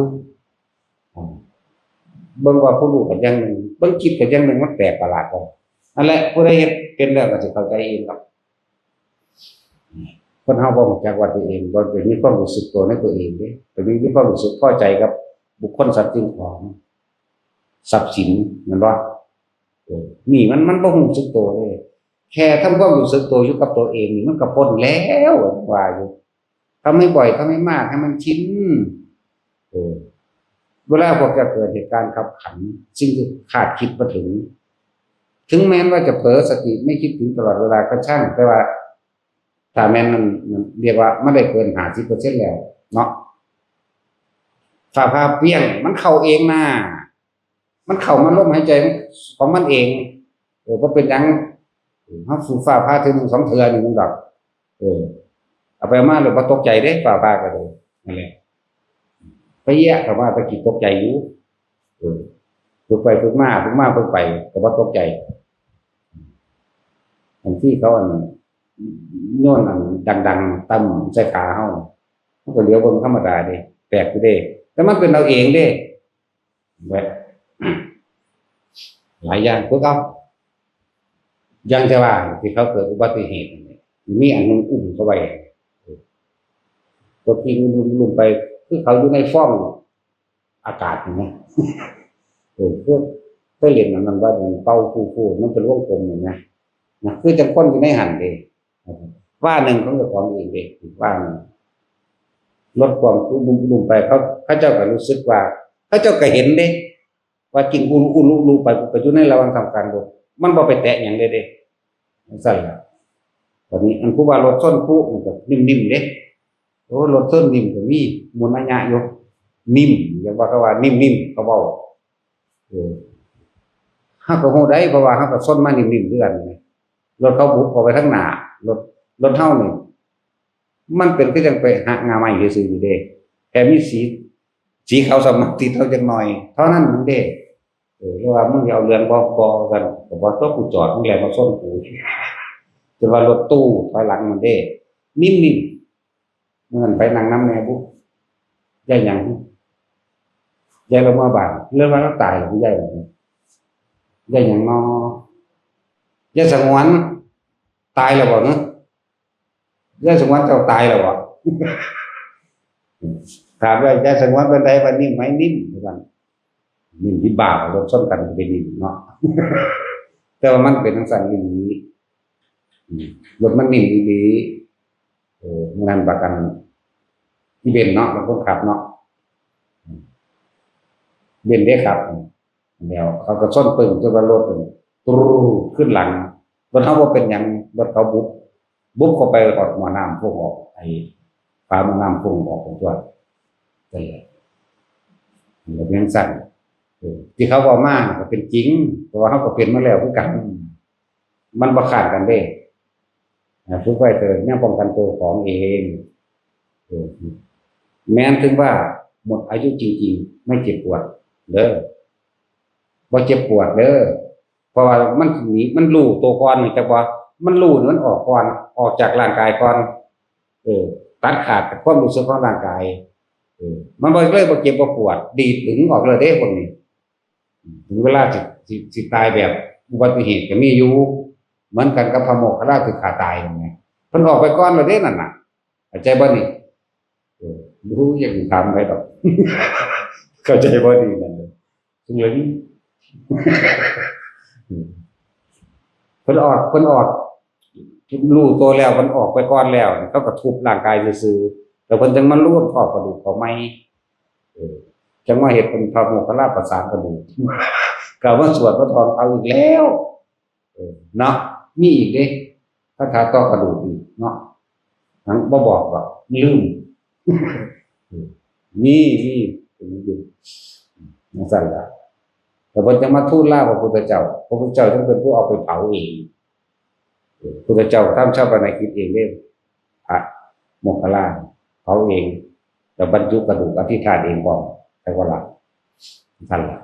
เบิ่งว่าผู้รู้ก็อย่างหนึ่งเบิ่งคิดก็อย่างหนึ่งมันแปลกประหลาด นั่นแหละผู้ใดเฮ็ดเป็นแล้วก็สิเข้าใจเองครับคนเฮาบ่รู้จักว่าตัวเองบ่ได้มีความรู้สึกตัวในตัวเองเด้แต่มีความรู้สึกพอใจกับบุคคลสัตว์สิ่งของทรัพย์สินแม่นบ่นี่มันบ่รู้สึกตัวเลยแค่ทำความรู้สึกตัวอยู่กับตัวเองนี่มันก็พ้นแล้วว่าอยู่ทำให้บ่อยทำให้มากให้มันชินเออเวลาพอจะเกิดเหตุการณ์ขับขันสิ่งที่คาดคิดบ่ถึงแม้ว่าจะเผลอสติไม่คิดถึงตลอดเวลาก็ช่างแต่ว่าถ้าแม้นมันเรียกว่าไม่ได้เกิน50%แล้วเนาะฝ่าพาเปรี้ยงมันเข้าเองนะมันเข้ามาลมหายใจของมันเองบ่เป็นหยังเฮาสู่ฝ่าพาเทื่อนึง2เทื่อนี่มันดอกเอาไปมาแล้วบ่ตกใจเด้ฝ่าพาก็เลยนั่นแหละไปแยกก็ว่าตะกี้ตกใจอยู่ฝึกไปฝึกมาฝึกไปก็บ่ตกใจบางทีเขาโยนดังๆตั้มใส่ขาเฮามันก็เหลียวเบิ่งธรรมดาเด้แปลกอยู่เด้แต่มันเป็นเราเองเด้แบบหลายอย่างพวกเขาอย่างแต่ว่าที่เขาเกิดอุบัติเหตุมีอันนึงอุ้มเข้าไปตัวกินลุมไปคือเขาอยู่ในฟ้องอากาศอย่างเงี้ยเพื่อเล่นมันว่าเป่าฟูๆมันเป็นวงกลมอย่างเงี้ยนะคือจังก้นอยู่ในหันเด้ว่าหนึ่งของเจ้าของเองเด้ว่าหนึ่งลดความลุมไปเขาเจ้าก็รู้สึกว่าเขาเจ้าก็เห็นเด้ว่ากินอูไปอยู่ในระหว่างทำการบ่มันบ่ไปแตะหยังเด้สั่นล่ะตอนนี้อันผู้ว่ารถส้นผู้มันก็นิ่มๆเด้โอ้รถส้นนิ่มก็มีมูลนัยอยู่นิ่มอย่างว่าเขาว่านิ่มๆเขาเว้าเฮาก็ฮู้ได้เพราะว่าเฮาก็ส้นมานิ่มๆคือกันรถเขาบุกเข้าไปทางหน้ารถเฮานี่มันเป็นคือจังไปหักงาไม้ซื่อๆนี่เด้แค่มีสีขาวสมัครติดเท่าจังหน่อยเท่านั้นมันเด้เรียกว่ามึงอย่าเอาเรื่องบ่กันก็บ่ตัวกูจอดมึงแล่นมาส้นกูจนว่ารถตู้ถอยหลังมันเด้นิ่มๆมันไปนั่งนำแม่บุยายหยังยายลงมาบ้านเรื่องว่าเราตายแล้วยายหยังเนาะยายสงวนตายแล้วบ่เนาะยายสงวนเจ้าตายแล้วบ่ถามว่ายายสงวนเป็นไดบัดนี้ไหมนิ่มเหมือนกันนิ่มที่บ่ารถชนกันเป็นนิ่มเนาะแต่ว่ามันเป็นจังซั่นอีหลีรถมันนิ่มอีหลีมันประกันที่เบนเนาะมันคนขับเนาะเบนได้ขับแล้วเขาก็ชนปึ้งจนว่ารถตรูขึ้นหลังรถเฮาบ่เป็นหยังรถเขาบุกเข้าไปกดหม้อน้ำพุ่งออกไอ้ฝาหม้อน้ำพุ่งออกของตัวนั่นแหละมันเป็นสั่นที่เขาบอกมาก็เป็นจริงเพราะว่าเขาก็เป็นมาแล้วคือกันมันบ่ขาดกันเด้ฝึกไว้เถิดยังป้องกันตัวของเองแม้นถึงว่าหมดอายุจริงๆไม่เจ็บปวดเด้อบ่เจ็บปวดเด้อเพราะว่ามันหนีมันรู้ตัวก่อนนี่จักว่ามันรู้มันออกก่อนออกจากร่างกายก่อนตัดขาดจากความรู้สึกของร่างกายมันบ่เลยบ่เจ็บบ่ปวดดีดถึงออกเลยเด้พวกนี้ถึงเวลาสิตายแบบอุบัติเหตุก็มีอยู่เหมือนกันกับพระโมคคัลลาถึงขาตายนั่นแหละเพิ่นออกไปก่อนแล้วเด้นั่นน่ะเข้าใจบ่นี่รู้อย่างถามไปดอกเข้าใจบ่ดีนั่นเลยซึ่งเลยเพิ่นออกรู้ตัวแล้วเพิ่นออกไปก่อนแล้วเขาก็ทุบร่างกายซื่อๆแล้วเพิ่นจึงมารวมข้อกระดูกเข้าใหม่จังว่าเฮ็ดเป็นพระโมคคัลลาประสานกระดูกก็ว่าสวดพระธรรมเอาอีกแล้วเนาะมีอีกเด้คาถาต่อกระดูกอีกเนาะทั้งบ่บอกว่าลืมมีเป็นอยู่นั่นสั่นล่ะแต่เพิ่นจะมาทูลลาพระพุทธเจ้าจึงเป็นผู้เอาไปเผาเองพระพุทธเจ้าทำชาปนกิจเองเด้พระโมคคัลลาเผาเองแล้วบรรจุกระดูกอธิษฐานเองบ่แต่ว่าล่ะสั่นล่ะ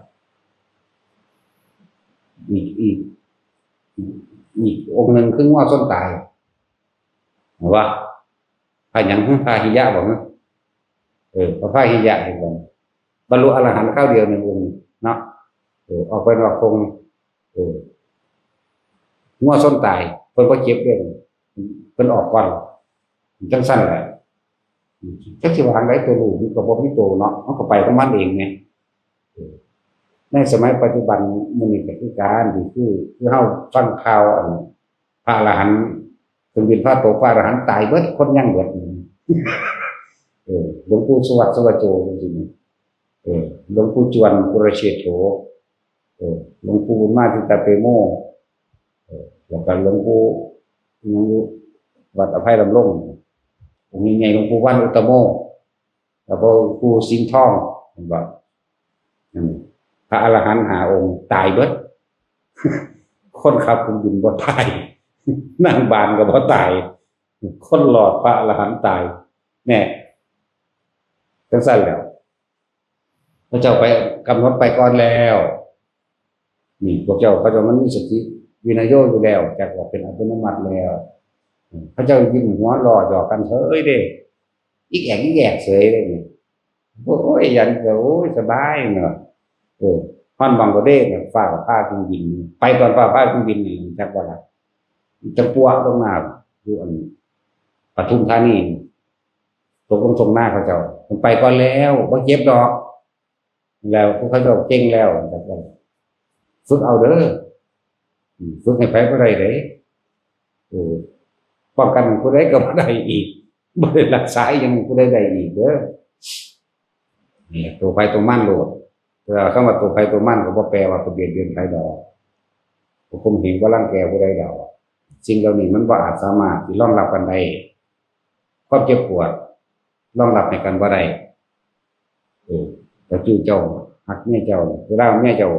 อีกองค์หนึ่งคือว่าส้นตายว่าพระหยังพระหิยะบอกนะพระหิยะเห็นบ่บรรลุอรหันต์ข้าวเดียวในองค์เนาะออกไปนอกคง งัวส้นตายเพิ่นบ่เจ็บเด้เพิ่นออกก่อนจังซั่นแหละจักสิว่าจั่งใดตัวลูกมันก็บ่มีตัวเนาะมันก็ไปของมันเองไงในสมัยปัจจุบันมื้อนี้ก็คือการคือเฮาฟังข่าวอันพระอรหันต์เครื่องบินพระตกพระอรหันต์ตายเบิดคนยังเบิดหลวงปู่สวัสดิ์สวัจโจจริงๆหลวงปู่จวนปุรเชโธหลวงปู่มาทิตาเปโมแล้วก็หลวงปู่ยังอยู่วัดอภัยลำลงองค์ใหญ่ๆหลวงปู่วันอุตตโมแล้วก็ปู่สิงห์ทองเห็นบ่พระอรหันต์5 องค์ตายเบิดคนขับเครื่องบินบ่ตายนั่งบานก็บ่ตายคนหลอดพระอรหันต์ตายแน่จังซั่นแล้วพระเจ้าไปกำหนดไปก่อนแล้วนี่พวกเจ้าเขาจะมันมีสติวินัยอยู่แล้วจักว่าเป็นอัตโนมัติแล้วพระเจ้ายิ้มหัวรอหยอกกันเฉยเด้อีกแอกเฉยเลยนี่โอ้ยยันก็โอ้ยสบายเนาะฮอนบังกเด้เนี่ยฟ้ากับฟ้าเครื่องบินไปตอนฟ้าเครื่องบินนี่จักว่าล่ะจะปัวลงมาอยู่อันปทุมธานีตกลงตรงหน้าเขาเจ้ามันไปก่อนแล้วบ่เจ็บดอกแล้วพวกเขาเจ้าเก่งแล้วจักว่าฝึกเอาเด้อฝึกให้ไปบ่ได้เด้ป้องกันผู้ใดก็บ่ได้อีกบ่ได้รักษายังผู้ใดได้อีกเด้อนี่ตัวไปตัวมันโลดคำว่าตัวไปตัวมันก็บ่แปลว่าตัวเบียดเบียนใครดอกผมเห็นว่ารังแกผู้ใดดอกสิ่งเหล่านี้มันบ่อาจสามารถที่รองรับกันได้ความเจ็บปวดรองรับให้กันบ่ได้แต่จู่เจ้าหักเมียเจ้าเวลาเมียเจ้า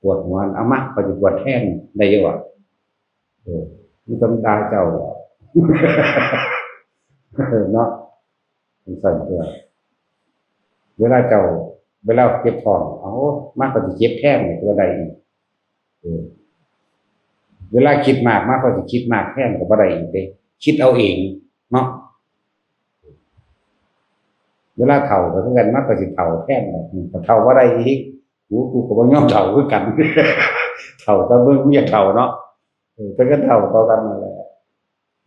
ปวดหัวเอามาก็สิปวดแทนได้อยู่อ่ะมันต้องด่าเจ้าเนาะมันสั่นตัวเวลาเก็บท้องเอามากก็สิเจ็บแทนตัวใดอีกเวลาคิดมากก็สิคิดมากแทนก็บ่ได้อีกเด้คิดเอาเองเนาะเวลาเฒ่าก็คือกันมากก็สิเฒ่าแทนก็เฒ่าบ่ได้อีกกูก็บ่ยอมเฒ่าคือกันเฒ่าแต่เบิ่งอยากเฒ่าเนาะแต่ก็เฒ่าต่อกันนั่นแหละ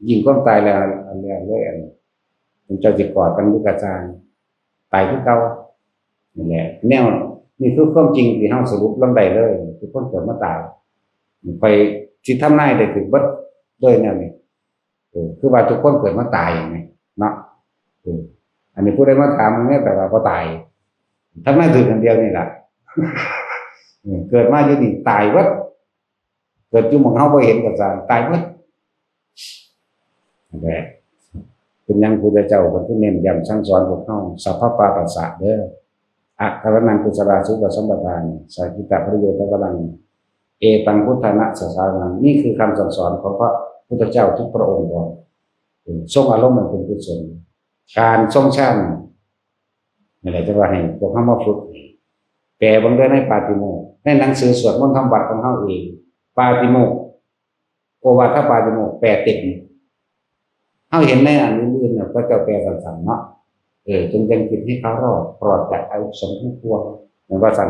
ยิ่งความตายแล้วอันแล้วเลยมันจะสิกอดกันอยู่กระจายตายคือเก่านั่นแหละแนวนี่คือความจริงที่เฮาสรุปลงได้เลยทุกคนเกิดมาตายไปสิทำนายได้ถึงเบิดด้วยแนวนี้คือว่าทุกคนเกิดมาตายอย่างนี้เนาะอันนี้ผู้ใดมาถามมันเนี่ยแต่ว่าบ่ตายทำนายถึงอันเดียวนี่ล่ะเกิดมาอยู่นี่ตายเบิดเกิดอยู่หม้องเฮาบ่เห็นก็ซะตายเบิดนั่นแหละเป็นยังพุทธเจ้าเพิ่นคือเน้นย้ำสั่งสอนพวกเฮาสัพพปาปัสสะเด้ออะคารนังกุศลาสุขสัมปทานสัจจิตะประโยชน์กำลังเอตังพุทธนะสสานังนี่คือคำสั่งสอนของพระพุทธเจ้าทุกพระองค์ก่อนทรงอารมณ์มันเป็นกุศลการทรงชั่นนี่แหละจะว่าให้พวกเฮามาฝึกแปลบางเรื่องในปาติโมกข์ในหนังสือสวดมนต์ทำวัดของเฮาเองปาติโมกข์โอวาทปาติโมกข์แปลเต็มเฮาเห็นในอันอื่นๆเนี่ยก็จะแปลสั้นๆเนาะจงยังคิดให้เขารอดปลอดจากอายุสมทั้งปวงเหมือนว่าสั่น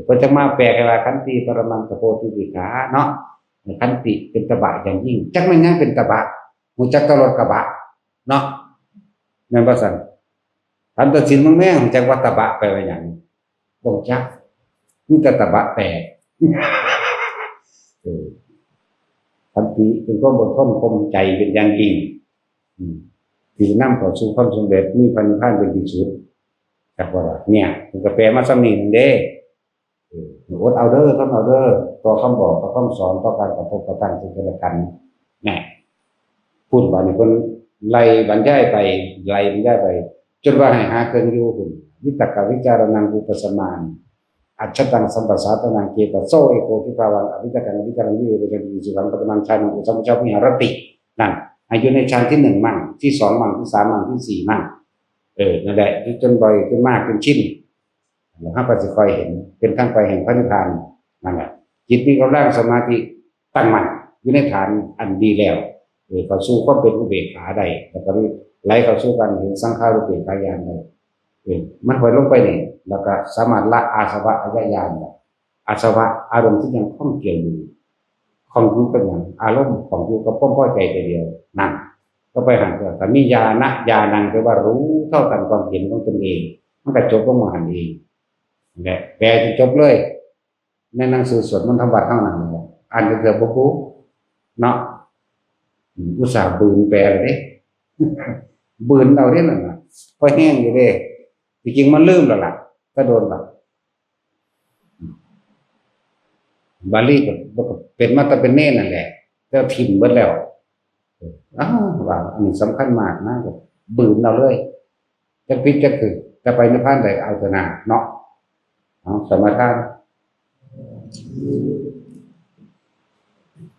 ก็จะมาแปลกันว่าขันติปรมังตโพธิวิขาเนาะขันติเป็นตบะอย่างยิ่งจักไม่งั้นเป็นตบะหูจักตลอดกระบะเนาะเหมือนว่าสั่นทันตัดสินมึงแม่งจักวัตตบะไปว่าอย่างบ่จักนี่ก็ตบะแตกขันติเป็นความอดทนข่มใจเป็นอย่างยิ่งที่นำเข้าสู่ความสำเร็จมีพระนิพพานเป็นที่สุดจักว่าเนี่ยมันก็แปลมาซ้ำนี่เด้อดเอาเด้อทนเอาเด้อต่อคำบอกต่อคำสอนต่อการกระทบกระทั่งซึ่งกันและกันแหน่พูดว่านี่เพิ่นไล่บรรยายไปจนว่าให้หาเครื่องอยู่พุ่นวิตกวิจารณังอุปสมานอัจฉตังสัมปสาตนังเกตโสเอโกทิภาวังอวิตกังวิจารณวิเวกวิสุขังปตมังชานังอุสัมปชาวิหารตินั่นอายุในชั้นที่1มั่งที่2มั่งที่3มั่งที่4มั่งนั่นแหละจนบ่อยจนมากจนชินแล้วก็จะค่อยเห็นเป็นทางไปแห่งพระนิพพานนั่นแหละจิตมีกำลังสมาธิตั้งมั่นอยู่ในฐานอันดีแล้วเข้าสู่ความเป็นอุเบกขาได้แล้วก็ไหลเข้าสู่การเห็นสังขารุปเบกขายานได้มันค่อยลงไปนี่แล้วก็สามารถละอาสวะอายญาณได้อาสวะอารมณ์ที่ยังข้องเกี่ยวอยู่ข ของอยู่เป็นอย่างอารมณ์ของอยู่กับความพอใจแต่เดียวนั่นก็ไปหันแต่มีญาณญาณังแปลว่ารู้เท่าทันความเห็นของตนเองมันก็จบลงมาหันเองแหละแปลจะจบเลยในหนังสือสวดมนต์ทำวัดเท่านั้นแหละอ่านเกือบบ่รู้เนาะอุตส่าห์บืนแปลเลยเด้ บืนเอาเด้นั่นน่ะพอแห้งอยู่เด้จริงๆมันลืมแล้วล่ะก็โดนแบบบาลีก็เป็นมาแต่เป็นเน่นนั่นแหละแล้วทิ่มเบิดแล้วอ้าวว่าอันนี้สำคัญมากนะก็บืนเอาเลยจะพิจจะคือจะไปในพานใดเอาเถอะนะเนาะเอาสมทาน